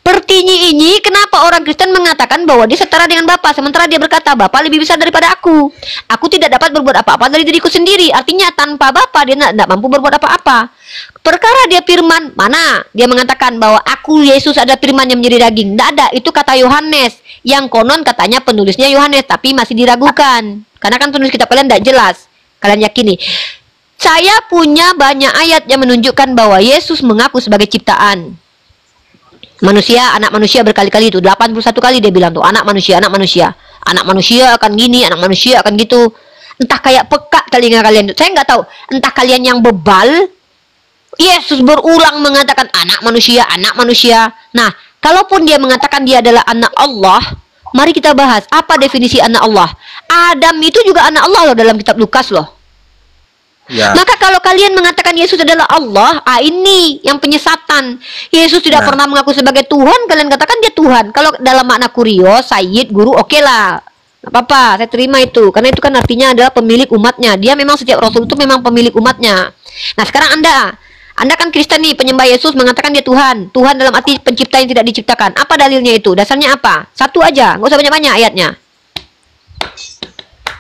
Speaker 2: Pertinyi ini, kenapa orang Kristen mengatakan bahwa dia setara dengan Bapa, sementara dia berkata, Bapa lebih besar daripada aku. Aku tidak dapat berbuat apa-apa dari diriku sendiri. Artinya tanpa Bapa dia tidak mampu berbuat apa-apa. Perkara dia firman, mana? Dia mengatakan bahwa aku Yesus ada firman yang menjadi daging. Tidak ada, itu kata Yohanes. Yang konon katanya penulisnya Yohanes, tapi masih diragukan. Karena kan penulis kitab kalian tidak jelas. Kalian yakini. Saya punya banyak ayat yang menunjukkan bahwa Yesus mengaku sebagai ciptaan. Manusia, anak manusia berkali-kali itu. 81 kali dia bilang tuh, anak manusia, anak manusia. Anak manusia akan gini, anak manusia akan gitu. Entah kayak peka telinga kalian. Saya nggak tahu, entah kalian yang bebal. Yesus berulang mengatakan anak manusia, anak manusia. Nah, kalaupun dia mengatakan dia adalah anak Allah, mari kita bahas apa definisi anak Allah. Adam itu juga anak Allah loh dalam kitab Lukas loh.
Speaker 4: Ya.
Speaker 2: Maka kalau kalian mengatakan Yesus adalah Allah, ini yang penyesatan. Yesus tidak pernah mengaku sebagai Tuhan, kalian katakan dia Tuhan. Kalau dalam makna kurios, Sayyid, guru, oke lah. Gak apa-apa, saya terima itu. Karena itu kan artinya adalah pemilik umatnya. Dia memang setiap Rasul itu memang pemilik umatnya. Nah sekarang Anda kan Kristen nih, penyembah Yesus mengatakan dia Tuhan. Tuhan dalam arti pencipta yang tidak diciptakan. Apa dalilnya itu? Dasarnya apa? Satu aja, nggak usah banyak-banyak ayatnya.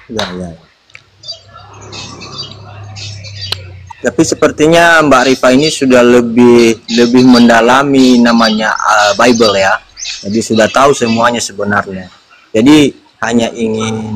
Speaker 4: Ya. Tapi sepertinya Mbak Rifa ini sudah lebih mendalami namanya Bible ya. Jadi sudah tahu semuanya sebenarnya. Jadi hanya ingin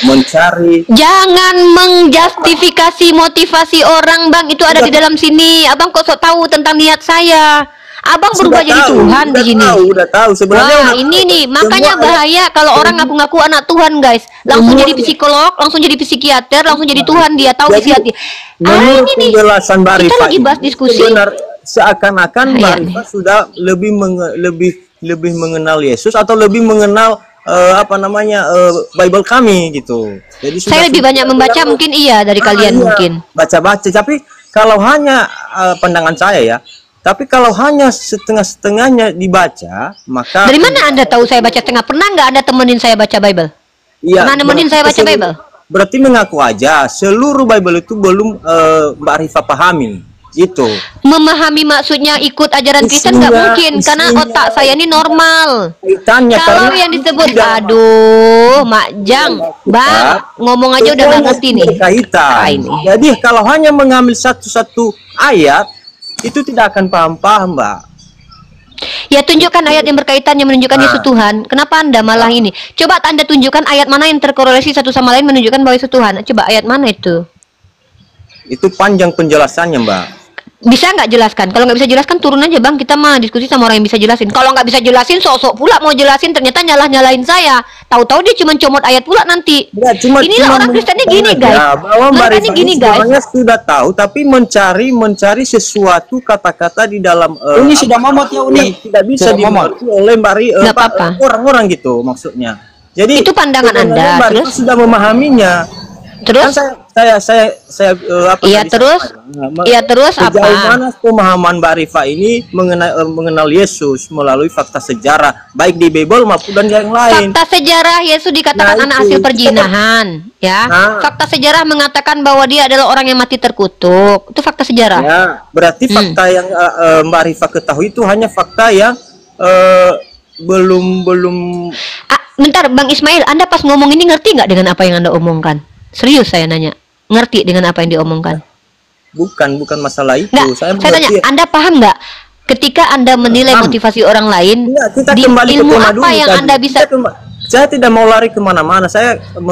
Speaker 4: mencari.
Speaker 2: Jangan menjustifikasi motivasi orang, Bang. Itu ada di dalam sini. Abang kok sok tahu tentang niat saya. Abang berubah jadi Tuhan di sini.
Speaker 4: Udah tahu sebenarnya.
Speaker 2: Wah, ini nih makanya bahaya kalau orang ngaku-ngaku anak Tuhan, guys. Langsung jadi psikolog, langsung jadi psikiater, langsung jadi Tuhan, dia tahu isi hati.
Speaker 4: Menurut
Speaker 2: Ini nih.
Speaker 4: penjelasan Mbak
Speaker 2: Kita
Speaker 4: Rifa
Speaker 2: lagi bahas diskusi.
Speaker 4: Seakan-akan Mbak Rifa sudah lebih mengenal Yesus atau lebih mengenal Bible kami gitu. Jadi
Speaker 2: Saya lebih banyak membaca mungkin dari kalian mungkin.
Speaker 4: Baca-baca, tapi kalau hanya pandangan saya ya. Tapi kalau hanya setengah-setengahnya dibaca, maka
Speaker 2: Dari mana Anda tahu saya baca setengah? Pernah nggak Anda temenin saya baca Bible?
Speaker 4: Iya,
Speaker 2: Pernah nemenin saya baca Bible?
Speaker 4: Berarti mengaku aja seluruh Bible itu belum Mbak Rifa pahami. Itu.
Speaker 2: Memahami maksudnya ikut ajaran Kristen nggak mungkin karena otak saya ini normal. Kalau yang disebut aduh, Mak Jang, Bang, ngomong aja udah nggak ngerti nih.
Speaker 4: Ini. Jadi kalau hanya mengambil satu-satu ayat itu tidak akan paham-paham, Mbak.
Speaker 2: Ya tunjukkan ayat yang berkaitan yang menunjukkan Yesus Tuhan. Kenapa Anda malah ini? Coba Anda tunjukkan ayat mana yang terkorelasi satu sama lain menunjukkan bahwa Yesus Tuhan. Coba ayat mana itu?
Speaker 4: Itu panjang penjelasannya, Mbak.
Speaker 2: Bisa nggak jelaskan? Kalau nggak bisa jelaskan turun aja, Bang. Kita mah diskusi sama orang yang bisa jelasin. Kalau nggak bisa jelasin, sok-sok pula mau jelasin, ternyata nyalahin saya. Tahu-tahu dia cuma comot ayat pula nanti.
Speaker 4: Ya,
Speaker 2: inilah orang Kristennya gini, guys.
Speaker 4: Mereka gini, guys. Sudah tahu, tapi mencari sesuatu kata-kata di dalam.
Speaker 1: Uni sudah momot ya Uni.
Speaker 4: Tidak bisa dimengerti oleh orang-orang gitu maksudnya. Jadi
Speaker 2: itu pandangan Anda.
Speaker 4: Terus sudah memahaminya.
Speaker 2: Terus
Speaker 4: kan saya
Speaker 2: terus apa?
Speaker 4: Sejauh mana pemahaman Mbak Rifa ini mengenal Yesus melalui fakta sejarah baik di Bible maupun dan yang lain.
Speaker 2: Fakta sejarah Yesus dikatakan anak hasil perjinahan, ya. Fakta sejarah mengatakan bahwa dia adalah orang yang mati terkutuk. Itu fakta sejarah.
Speaker 4: Ya, berarti fakta yang Mbak Rifa ketahui itu hanya fakta yang belum.
Speaker 2: Bentar, Bang Ismail, Anda pas ngomong ini ngerti nggak dengan apa yang Anda omongkan? Serius saya nanya, ngerti dengan apa yang diomongkan?
Speaker 4: Bukan masalah itu.
Speaker 2: Nggak, saya tanya, Anda paham nggak? Ketika Anda menilai motivasi orang lain,
Speaker 4: kita
Speaker 2: di ilmu apa yang Anda bisa?
Speaker 4: Saya tidak mau lari kemana-mana.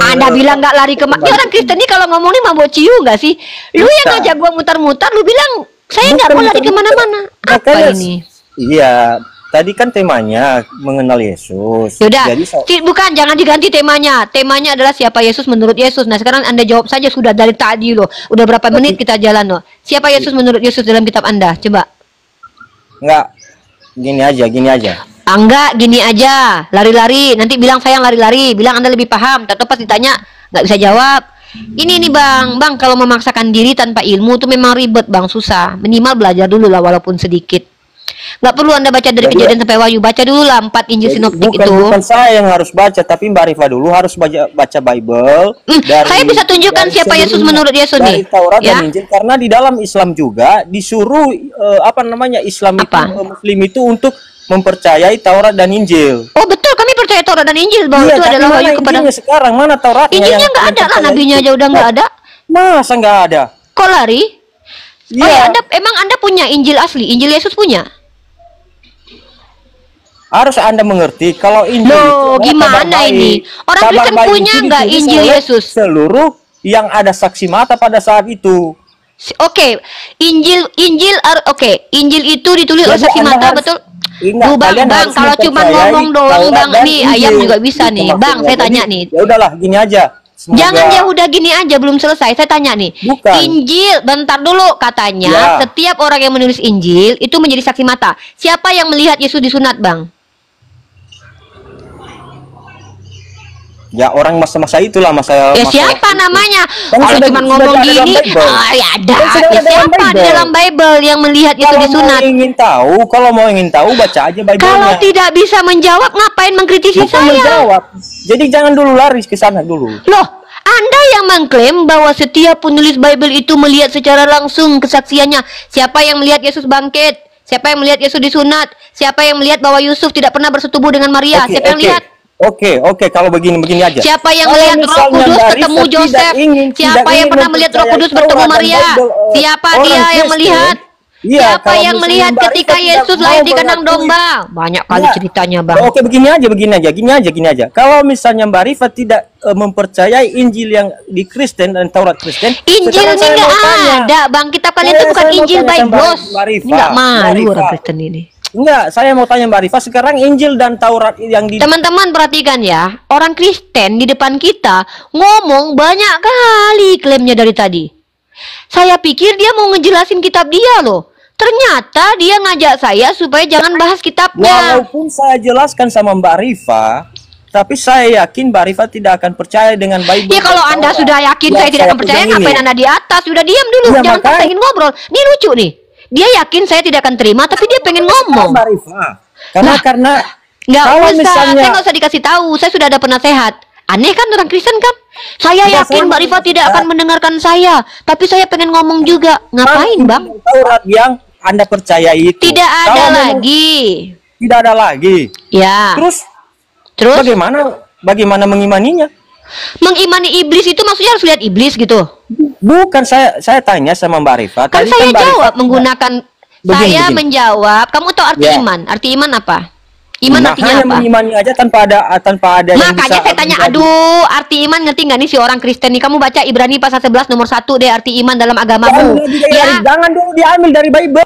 Speaker 2: Anda bilang nggak lari kemana? Orang Kristen ini kalau ngomong ini mabok ciu nggak sih? Lu yang ngajak gua mutar-mutar, lu bilang saya nggak mau lari kemana-mana. Apa ini?
Speaker 4: Iya. tadi kan temanya mengenal Yesus.
Speaker 2: Yaudah,
Speaker 4: Jadi
Speaker 2: bukan, jangan diganti temanya. Temanya adalah siapa Yesus menurut Yesus. Nah, sekarang Anda jawab saja sudah dari tadi loh. Udah berapa menit kita jalan loh. Siapa Yesus menurut Yesus dalam kitab Anda? Coba.
Speaker 4: enggak, gini aja.
Speaker 2: Enggak, gini aja. Lari-lari. Nanti bilang saya yang lari-lari. Bilang Anda lebih paham. Tahu pas ditanya nggak bisa jawab. Ini nih bang, kalau memaksakan diri tanpa ilmu itu memang ribet bang, susah. Minimal belajar dulu lah walaupun sedikit. Nggak perlu Anda baca dari Kejadian sampai Wahyu, baca dulu lah 4 Injil sinoptik itu.
Speaker 4: Bukan saya yang harus baca, tapi Mbak Rifa dulu harus baca Bible.
Speaker 2: Saya bisa tunjukkan siapa Yesus menurut Yesus nih.
Speaker 4: Dari Taurat
Speaker 2: ya?
Speaker 4: dan Injil, karena di dalam Islam juga disuruh Islam itu Muslim itu untuk mempercayai Taurat dan Injil.
Speaker 2: Oh betul, kami percaya Taurat dan Injil bahwa
Speaker 4: Iya,
Speaker 2: itu adalah wahyu kepada.
Speaker 4: Sekarang mana Tauratnya?
Speaker 2: Injilnya nggak ada lah, nabinya aja udah nggak ada.
Speaker 4: Masa nggak ada?
Speaker 2: Kok lari?
Speaker 4: Iya.
Speaker 2: Oh ya, emang Anda punya Injil asli? Injil Yesus punya?
Speaker 4: Harus Anda mengerti kalau Injil
Speaker 2: Loh, gimana ini? Orang Kristen punya nggak Injil Yesus?
Speaker 4: Seluruh yang ada saksi mata pada saat itu.
Speaker 2: Oke, Injil itu ditulis oleh saksi mata, betul? Bang, kalau cuma ngomong doang, Bang, nih ayam juga bisa nih. Bang, saya tanya nih.
Speaker 4: Ya udahlah, gini aja.
Speaker 2: Jangan ya udah gini aja, belum selesai. Saya tanya nih.
Speaker 4: Bukan.
Speaker 2: Injil, bentar dulu, katanya setiap orang yang menulis Injil itu menjadi saksi mata. Siapa yang melihat Yesus disunat, Bang?
Speaker 4: Ya orang masa-masa itulah masa.
Speaker 2: Siapa namanya? Kalau cuma ngomong gini, ya ada. Siapa di dalam Bible yang melihat Yesus disunat?
Speaker 4: Kalau mau ingin tahu baca aja Bible-nya.
Speaker 2: Kalau tidak bisa menjawab, ngapain mengkritisi saya?
Speaker 4: Menjawab. Jadi jangan dulu lari ke sana dulu.
Speaker 2: Loh, Anda yang mengklaim bahwa setiap penulis Bible itu melihat secara langsung kesaksiannya. Siapa yang melihat Yesus bangkit? Siapa yang melihat Yesus disunat? Siapa yang melihat bahwa Yusuf tidak pernah bersetubuh dengan Maria? Siapa yang lihat?
Speaker 4: Oke, kalau begini aja.
Speaker 2: Siapa yang melihat Roh Kudus ketemu Joseph? Siapa yang pernah melihat Roh Kudus bertemu Maria? Siapa dia yang melihat? Siapa yang melihat ketika Yesus lahir di kandang domba? Banyak kali ceritanya, Bang.
Speaker 4: Oke, begini aja. Kalau misalnya Mbak Rifa tidak mempercayai Injil yang di Kristen dan Taurat Kristen,
Speaker 2: Injil ini nggak ada, Bang. Kitab kalian itu bukan Injil Biblos. Ini nggak malu orang Kristen ini.
Speaker 4: Enggak, saya mau tanya Mbak Rifa, sekarang Injil dan Taurat yang di...
Speaker 2: Teman-teman perhatikan ya, orang Kristen di depan kita ngomong banyak kali klaimnya dari tadi. Saya pikir dia mau ngejelasin kitab dia loh. Ternyata dia ngajak saya supaya jangan bahas kitabnya.
Speaker 4: Walaupun saya jelaskan sama Mbak Rifa, tapi saya yakin Mbak Rifa tidak akan percaya dengan Bible.
Speaker 2: Ya kalau Anda sudah yakin saya tidak akan percaya, ngapain Anda di atas? Sudah diam dulu, jangan paksain ngobrol. Ini lucu nih. Dia yakin saya tidak akan terima, tapi dia pengen ngomong.
Speaker 4: Mbak Rifa. Karena
Speaker 2: nggak
Speaker 4: kalau
Speaker 2: usah,
Speaker 4: misalnya,
Speaker 2: saya nggak usah dikasih tahu. Saya sudah ada penasehat. Aneh kan orang Kristen kan? Saya yakin Mbak Rifa tidak akan mendengarkan saya, tapi saya pengen ngomong juga. Ngapain, Bang?
Speaker 4: Taurat yang Anda percaya itu
Speaker 2: tidak ada lagi.
Speaker 4: Tidak ada lagi.
Speaker 2: Ya.
Speaker 4: Terus bagaimana mengimaninya?
Speaker 2: Mengimani iblis itu maksudnya harus lihat iblis gitu.
Speaker 4: Bukan, saya tanya sama Mbak Rifa.
Speaker 2: Kan
Speaker 4: tadi
Speaker 2: saya
Speaker 4: kan
Speaker 2: jawab menggunakan
Speaker 4: begini.
Speaker 2: Menjawab. Kamu tahu arti iman? Arti iman apa? Iman artinya apa?
Speaker 4: Mengimani aja tanpa ada
Speaker 2: Makanya saya tanya, aduh, arti iman ngerti nggak nih si orang Kristen nih? Kamu baca Ibrani pasal 11 nomor 1 deh, arti iman dalam agamamu.
Speaker 4: Jangan dulu diambil dari Bible.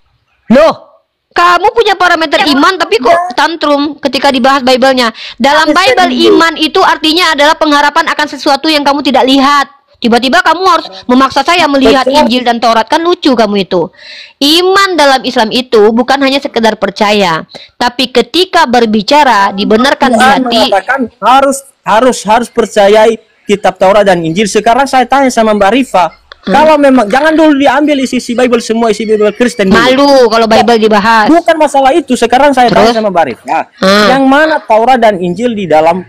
Speaker 2: Loh, kamu punya parameter iman tapi kok tantrum ketika dibahas Bible-nya. Dalam Bible iman itu artinya adalah pengharapan akan sesuatu yang kamu tidak lihat. Tiba-tiba kamu harus memaksa saya melihat Injil dan Taurat, kan lucu kamu itu. Iman dalam Islam itu bukan hanya sekedar percaya, tapi ketika berbicara dibenarkan di hati.
Speaker 4: Harus percayai kitab Taurat dan Injil. Sekarang saya tanya sama Mbak Rifa, kalau memang jangan dulu diambil isi Bible, semua isi Bible Kristen dulu.
Speaker 2: Malu kalau Bible dibahas.
Speaker 4: Bukan masalah itu. Sekarang saya tanya sama Mbak Rifa, yang mana Taurat dan Injil di dalam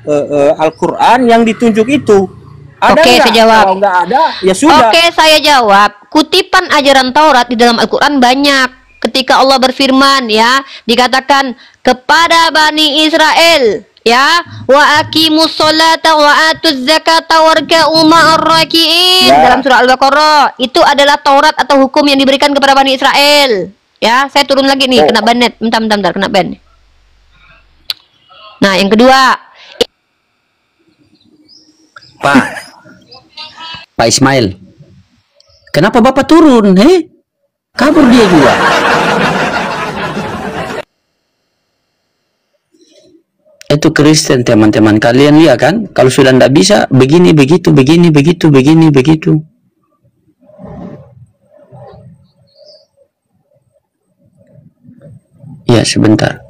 Speaker 4: Al-Quran yang ditunjuk itu?
Speaker 2: Oke, saya jawab.
Speaker 4: Kalau nggak ada, ya sudah.
Speaker 2: Oke, saya jawab. Kutipan ajaran Taurat di dalam Al-Quran banyak. Ketika Allah berfirman, ya, dikatakan kepada Bani Israel, ya, wa aqimus sholata wa atuz zakata warka'u ma'ar raki'in, dalam surah Al-Baqarah. Itu adalah Taurat atau hukum yang diberikan kepada Bani Israel. Ya, saya turun lagi nih, kena banet. Bentar, kena ban. Nah, yang kedua,
Speaker 1: Pak Ismail, kenapa Bapak turun? Kabur dia juga. itu Kristen, teman-teman. Kalian lihat kan, kalau sudah tidak bisa, begini, begitu, begini, begitu, begini, begitu. Ya, sebentar.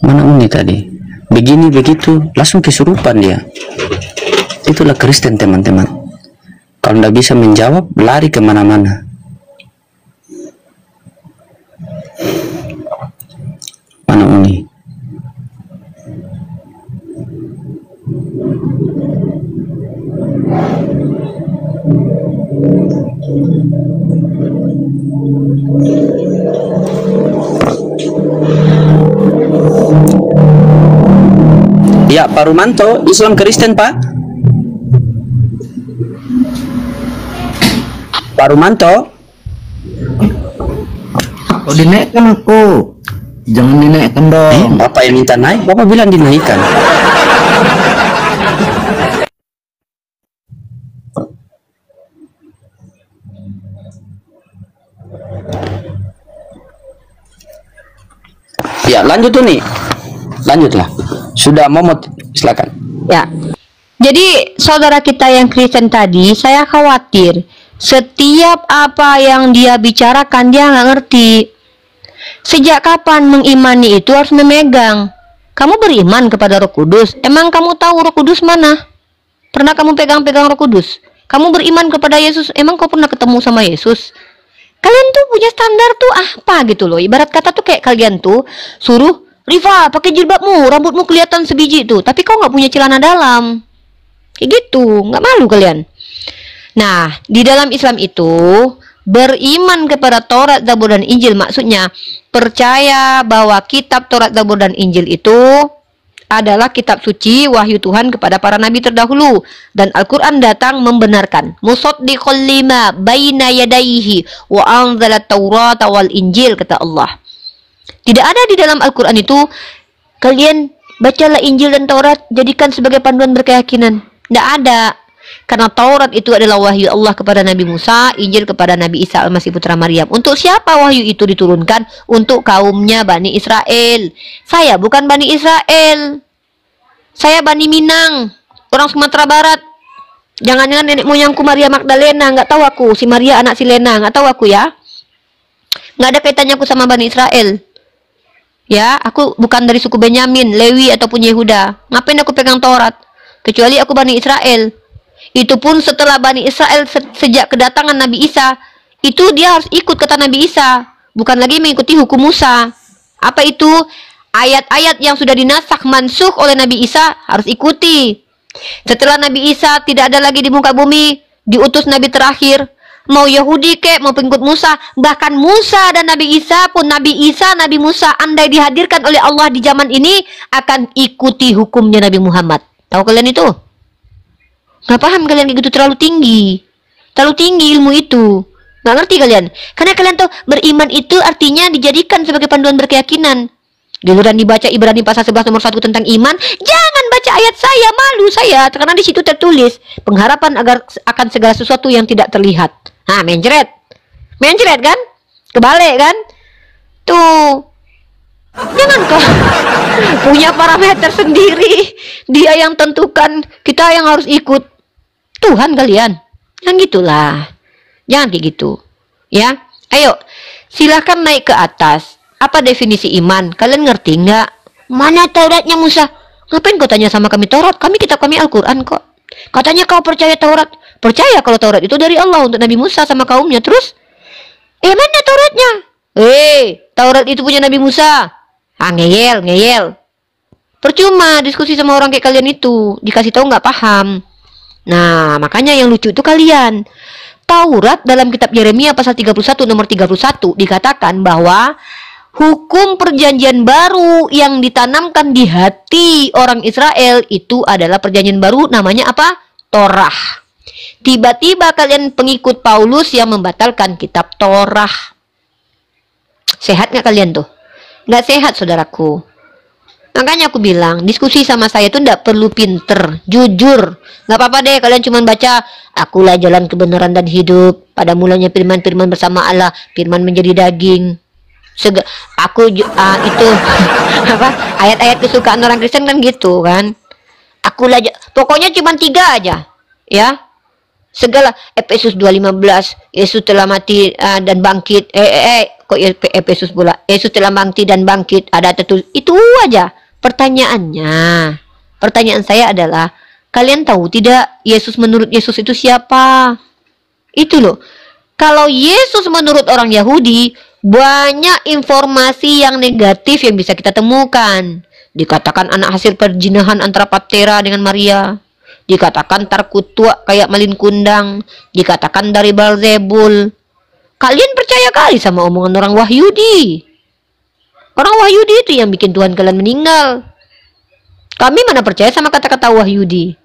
Speaker 1: Mana Uni tadi? Begini, begitu, langsung kesurupan dia. Itulah Kristen, teman-teman. Kalau tidak bisa menjawab, lari kemana-mana. Mana Uni? Ya, Pak Rumanto, Islam Kristen, Pak? Pak Rumanto?
Speaker 5: Oh, dinaikkan aku. Jangan dinaikkan dong.
Speaker 1: Bapak yang minta naik, Bapak bilang dinaikkan. Ya, lanjut tuh nih. Lanjutlah. Sudah Momot, silakan.
Speaker 2: Ya. Jadi saudara kita yang Kristen tadi, saya khawatir setiap apa yang dia bicarakan dia nggak ngerti. Sejak kapan mengimani itu harus memegang? Kamu beriman kepada Roh Kudus. Emang kamu tahu Roh Kudus mana? Pernah kamu pegang-pegang Roh Kudus? Kamu beriman kepada Yesus. Emang kau pernah ketemu sama Yesus? Kalian tuh punya standar tuh apa gitu loh. Ibarat kata tuh kayak kalian tuh suruh Riva, pakai jilbabmu, rambutmu kelihatan sebiji tuh, tapi kau nggak punya celana dalam. Kayak gitu, nggak malu kalian. Nah, di dalam Islam itu beriman kepada Taurat, Zabur, dan Injil, maksudnya percaya bahwa kitab Taurat, Zabur, dan Injil itu adalah kitab suci wahyu Tuhan kepada para nabi terdahulu, dan Al-Quran datang membenarkan. Musaddiqul lima baina yadayhi wa anzala Taurata wal Injil, kata Allah. Tidak ada di dalam Al-Quran itu kalian bacalah Injil dan Taurat jadikan sebagai panduan berkeyakinan. Tidak ada. Karena Taurat itu adalah wahyu Allah kepada Nabi Musa, Injil kepada Nabi Isa Al-Masih Putra Maryam. Untuk siapa wahyu itu diturunkan? Untuk kaumnya Bani Israel. Saya bukan Bani Israel. Saya Bani Minang, orang Sumatera Barat. Jangan-jangan nenek moyangku Maria Magdalena, nggak tahu aku. Si Maria anak si Lena, nggak tahu aku ya. Nggak ada kaitannya aku sama Bani Israel. Ya, aku bukan dari suku Benyamin, Lewi ataupun Yehuda. Ngapain aku pegang Taurat? Kecuali aku Bani Israel. Itu pun setelah Bani Israel sejak kedatangan Nabi Isa, itu dia harus ikut kata Nabi Isa, bukan lagi mengikuti hukum Musa. Apa itu? Ayat-ayat yang sudah dinasakh mansukh oleh Nabi Isa harus ikuti. Setelah Nabi Isa tidak ada lagi di muka bumi, diutus Nabi terakhir. Mau Yahudi kek, mau pengikut Musa, bahkan Musa dan Nabi Isa pun, Nabi Isa, Nabi Musa, andai dihadirkan oleh Allah di zaman ini, akan ikuti hukumnya Nabi Muhammad. Tahu kalian itu? Nggak paham kalian kayak gitu, terlalu tinggi. Terlalu tinggi ilmu itu. Nggak ngerti kalian. Karena kalian tuh beriman itu artinya dijadikan sebagai panduan berkeyakinan. Giliran dibaca Ibrani pasal 11 nomor 1 tentang iman, jangan baca ayat saya, malu saya. Karena di situ tertulis pengharapan akan segala sesuatu yang tidak terlihat. Nah, mencret kan? Kebalik kan? Tuh. Jangan kok punya parameter sendiri. Dia yang tentukan, kita yang harus ikut. Tuhan kalian. Yang gitulah. Jangan kayak gitu. Ya. Ayo, silakan naik ke atas. Apa definisi iman? Kalian ngerti nggak? Mana Tauratnya Musa? Ngapain kau tanya sama kami Taurat? Kitab kami Al-Quran kok. Katanya kau percaya Taurat. Percaya kalau Taurat itu dari Allah untuk Nabi Musa sama kaumnya. Terus? Mana Tauratnya? Taurat itu punya Nabi Musa. Ngeyel. Percuma diskusi sama orang kayak kalian itu. Dikasih tahu nggak paham. Nah, makanya yang lucu itu kalian. Taurat dalam kitab Yeremia pasal 31 nomor 31 dikatakan bahwa hukum perjanjian baru yang ditanamkan di hati orang Israel itu adalah perjanjian baru, namanya apa? Torah. Tiba-tiba kalian pengikut Paulus yang membatalkan kitab Torah. Sehat nggak kalian tuh? Nggak sehat, saudaraku. Makanya aku bilang, diskusi sama saya itu ndak perlu pinter, jujur. Nggak apa-apa deh kalian cuma baca, akulah jalan kebenaran dan hidup. Pada mulanya firman-firman bersama Allah, firman menjadi daging. Itu apa? Ayat-ayat kesukaan orang Kristen kan gitu kan. Pokoknya cuma 3 aja, ya. Segala Efesus 2:15, Yesus telah mati dan bangkit. Kok Efesus pula? Yesus telah mati dan bangkit. Ada tertulis itu aja. Pertanyaan saya adalah, kalian tahu tidak Yesus menurut Yesus itu siapa? Itu loh. Kalau Yesus menurut orang Yahudi, banyak informasi yang negatif yang bisa kita temukan. Dikatakan anak hasil perjinahan antara Patera dengan Maria. Dikatakan terkutuk kayak malin kundang. Dikatakan dari Beelzebul. Kalian percaya kali sama omongan orang Wahyudi. Orang Wahyudi itu yang bikin Tuhan kalian meninggal. Kami mana percaya sama kata-kata Wahyudi.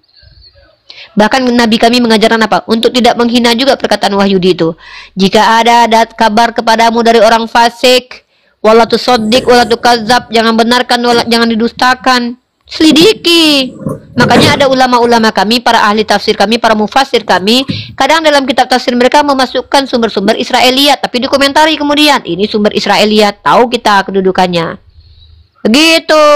Speaker 2: Bahkan Nabi kami mengajarkan apa? Untuk tidak menghina juga perkataan Wahyudi itu. Jika ada kabar kepadamu dari orang fasik, wala tusaddiq wala tukadzab, jangan benarkan, jangan didustakan. Selidiki. Makanya ada ulama-ulama kami, para ahli tafsir kami, para mufassir kami, kadang dalam kitab tafsir mereka memasukkan sumber-sumber Israeliat, tapi dikomentari kemudian, ini sumber Israeliat, tahu kita kedudukannya. Begitu.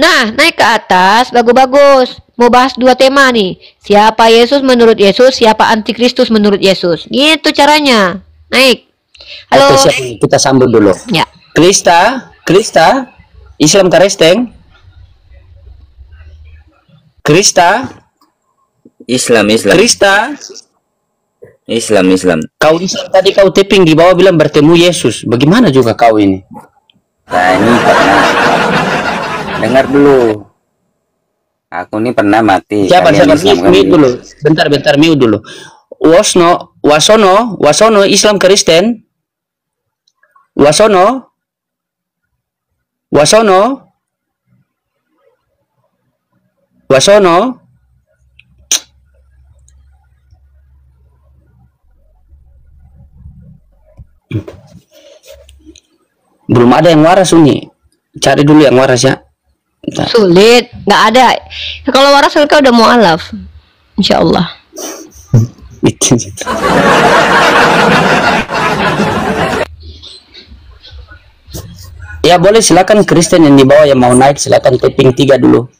Speaker 2: Nah, naik ke atas, bagus-bagus. Mau bahas 2 tema nih. Siapa Yesus menurut Yesus, siapa antikristus menurut Yesus. Gitu caranya. Naik. Halo.
Speaker 1: Oke, siap. Kita sambut dulu.
Speaker 2: Ya.
Speaker 1: Krista, Islam Karesteng. Krista,
Speaker 6: Islam.
Speaker 1: Krista,
Speaker 6: Islam.
Speaker 1: kau Islam tadi kau tapping di bawah bilang bertemu Yesus. Bagaimana juga kau ini?
Speaker 6: Nah, ini pernah. Dengar dulu. Aku ini pernah mati.
Speaker 1: Siapa? Mute
Speaker 6: dulu.
Speaker 1: dulu. Bentar, mute dulu. Wasono, Islam Kristen. Wasono. Belum ada yang waras Uni. Cari dulu yang waras ya. Bentar.
Speaker 2: Sulit, nggak ada. Kalau waras mereka udah mau alaf, insya Allah.
Speaker 1: Ya boleh, silakan Kristen yang di bawah yang mau naik silakan tapping 3 dulu.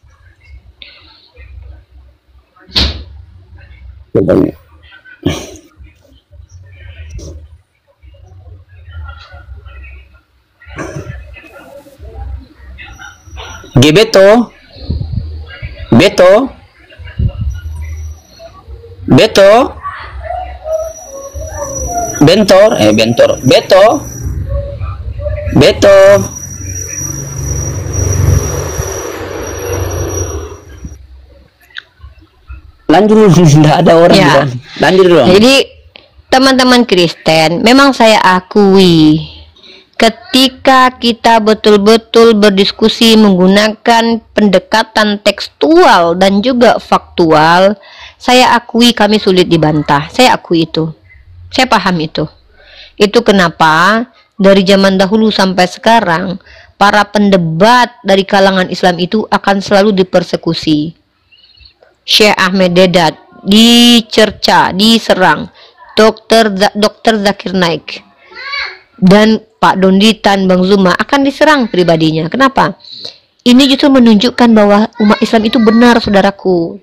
Speaker 1: Beto, lanjut dulu, tidak ada orang
Speaker 2: Ya.
Speaker 1: Lanjut dulu.
Speaker 2: Jadi teman-teman Kristen, memang saya akui ketika kita betul-betul berdiskusi menggunakan pendekatan tekstual dan juga faktual, saya akui kami sulit dibantah. Saya akui itu. Saya paham itu. Itu kenapa dari zaman dahulu sampai sekarang para pendebat dari kalangan Islam itu akan selalu dipersekusi. Syekh Ahmed Dedat dicerca, diserang, Dr. Zakir Naik dan Pak Donditan, Bang Zuma akan diserang pribadinya. Kenapa? Ini justru menunjukkan bahwa umat Islam itu benar, saudaraku.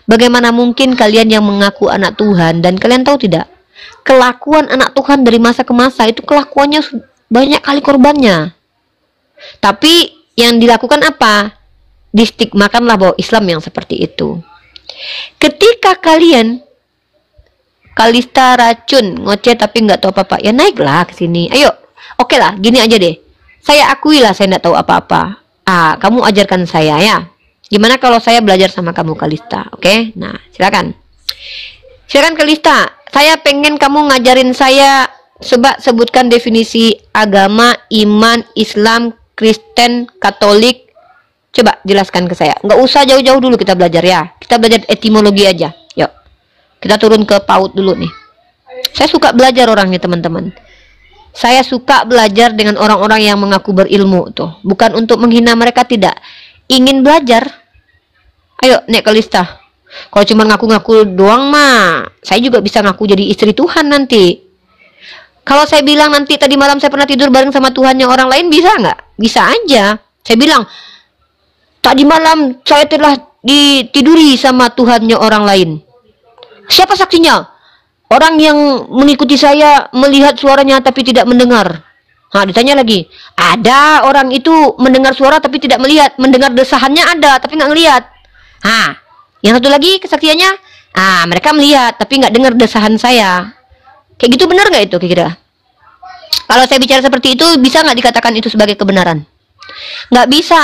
Speaker 2: Bagaimana mungkin kalian yang mengaku anak Tuhan, dan kalian tahu tidak, kelakuan anak Tuhan dari masa ke masa itu kelakuannya banyak kali korbannya. Tapi yang dilakukan apa? Distigmakanlah bahwa Islam yang seperti itu. Ketika kalian Kalista racun, ngoceh tapi nggak tahu apa-apa, ya naiklah ke sini. Ayo, oke lah, gini aja deh. Saya akui lah saya nggak tahu apa-apa. Kamu ajarkan saya ya. Gimana kalau saya belajar sama kamu Kalista? Oke, nah silakan. Silakan Kalista. Saya pengen kamu ngajarin saya. Coba sebutkan definisi agama, iman, Islam, Kristen, Katolik. Coba jelaskan ke saya. Nggak usah jauh-jauh dulu kita belajar ya. Kita belajar etimologi aja. Yuk. Kita turun ke PAUD dulu nih. Saya suka belajar orangnya teman-teman. Saya suka belajar dengan orang-orang yang mengaku berilmu tuh. Bukan untuk menghina mereka, tidak. Ingin belajar. Ayo, Nek Kalista. Kalau cuma ngaku-ngaku doang mah, saya juga bisa ngaku jadi istri Tuhan nanti. Kalau saya bilang nanti tadi malam saya pernah tidur bareng sama Tuhannya orang lain, bisa nggak? Bisa aja. Saya bilang, tadi malam saya telah ditiduri sama Tuhannya orang lain. Siapa saksinya? Orang yang mengikuti saya melihat suaranya tapi tidak mendengar. Nah, ditanya lagi, ada orang itu mendengar suara tapi tidak melihat, mendengar desahannya ada tapi nggak ngelihat. Nah, yang satu lagi kesaksiannya, mereka melihat tapi nggak dengar desahan saya. Kayak gitu benar nggak itu kira-kira? Kalau saya bicara seperti itu, bisa nggak dikatakan itu sebagai kebenaran? Nggak bisa.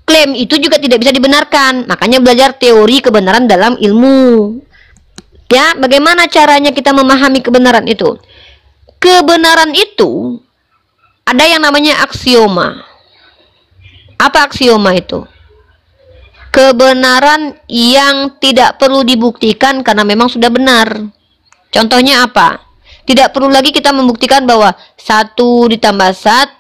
Speaker 2: Klaim itu juga tidak bisa dibenarkan. Makanya belajar teori kebenaran dalam ilmu. Ya, bagaimana caranya kita memahami kebenaran itu? Kebenaran itu ada yang namanya aksioma. Apa aksioma itu? Kebenaran yang tidak perlu dibuktikan karena memang sudah benar. Contohnya apa? Tidak perlu lagi kita membuktikan bahwa 1 ditambah 1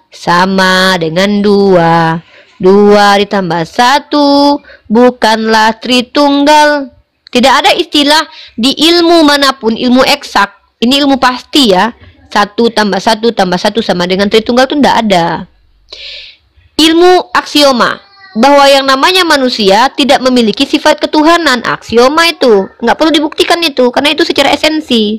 Speaker 2: sama dengan 2. 2 ditambah 1 bukanlah Tritunggal. Tidak ada istilah di ilmu manapun, ilmu eksak. Ini ilmu pasti ya. 1 tambah 1 tambah 1 sama dengan Tritunggal itu tidak ada. Ilmu aksioma. Bahwa yang namanya manusia tidak memiliki sifat ketuhanan. Aksioma itu. Nggak perlu dibuktikan itu. Karena itu secara esensi.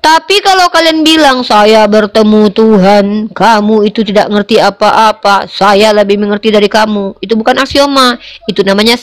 Speaker 2: Tapi kalau kalian bilang, saya bertemu Tuhan, kamu itu tidak ngerti apa-apa, saya lebih mengerti dari kamu. Itu bukan aksioma. Itu namanya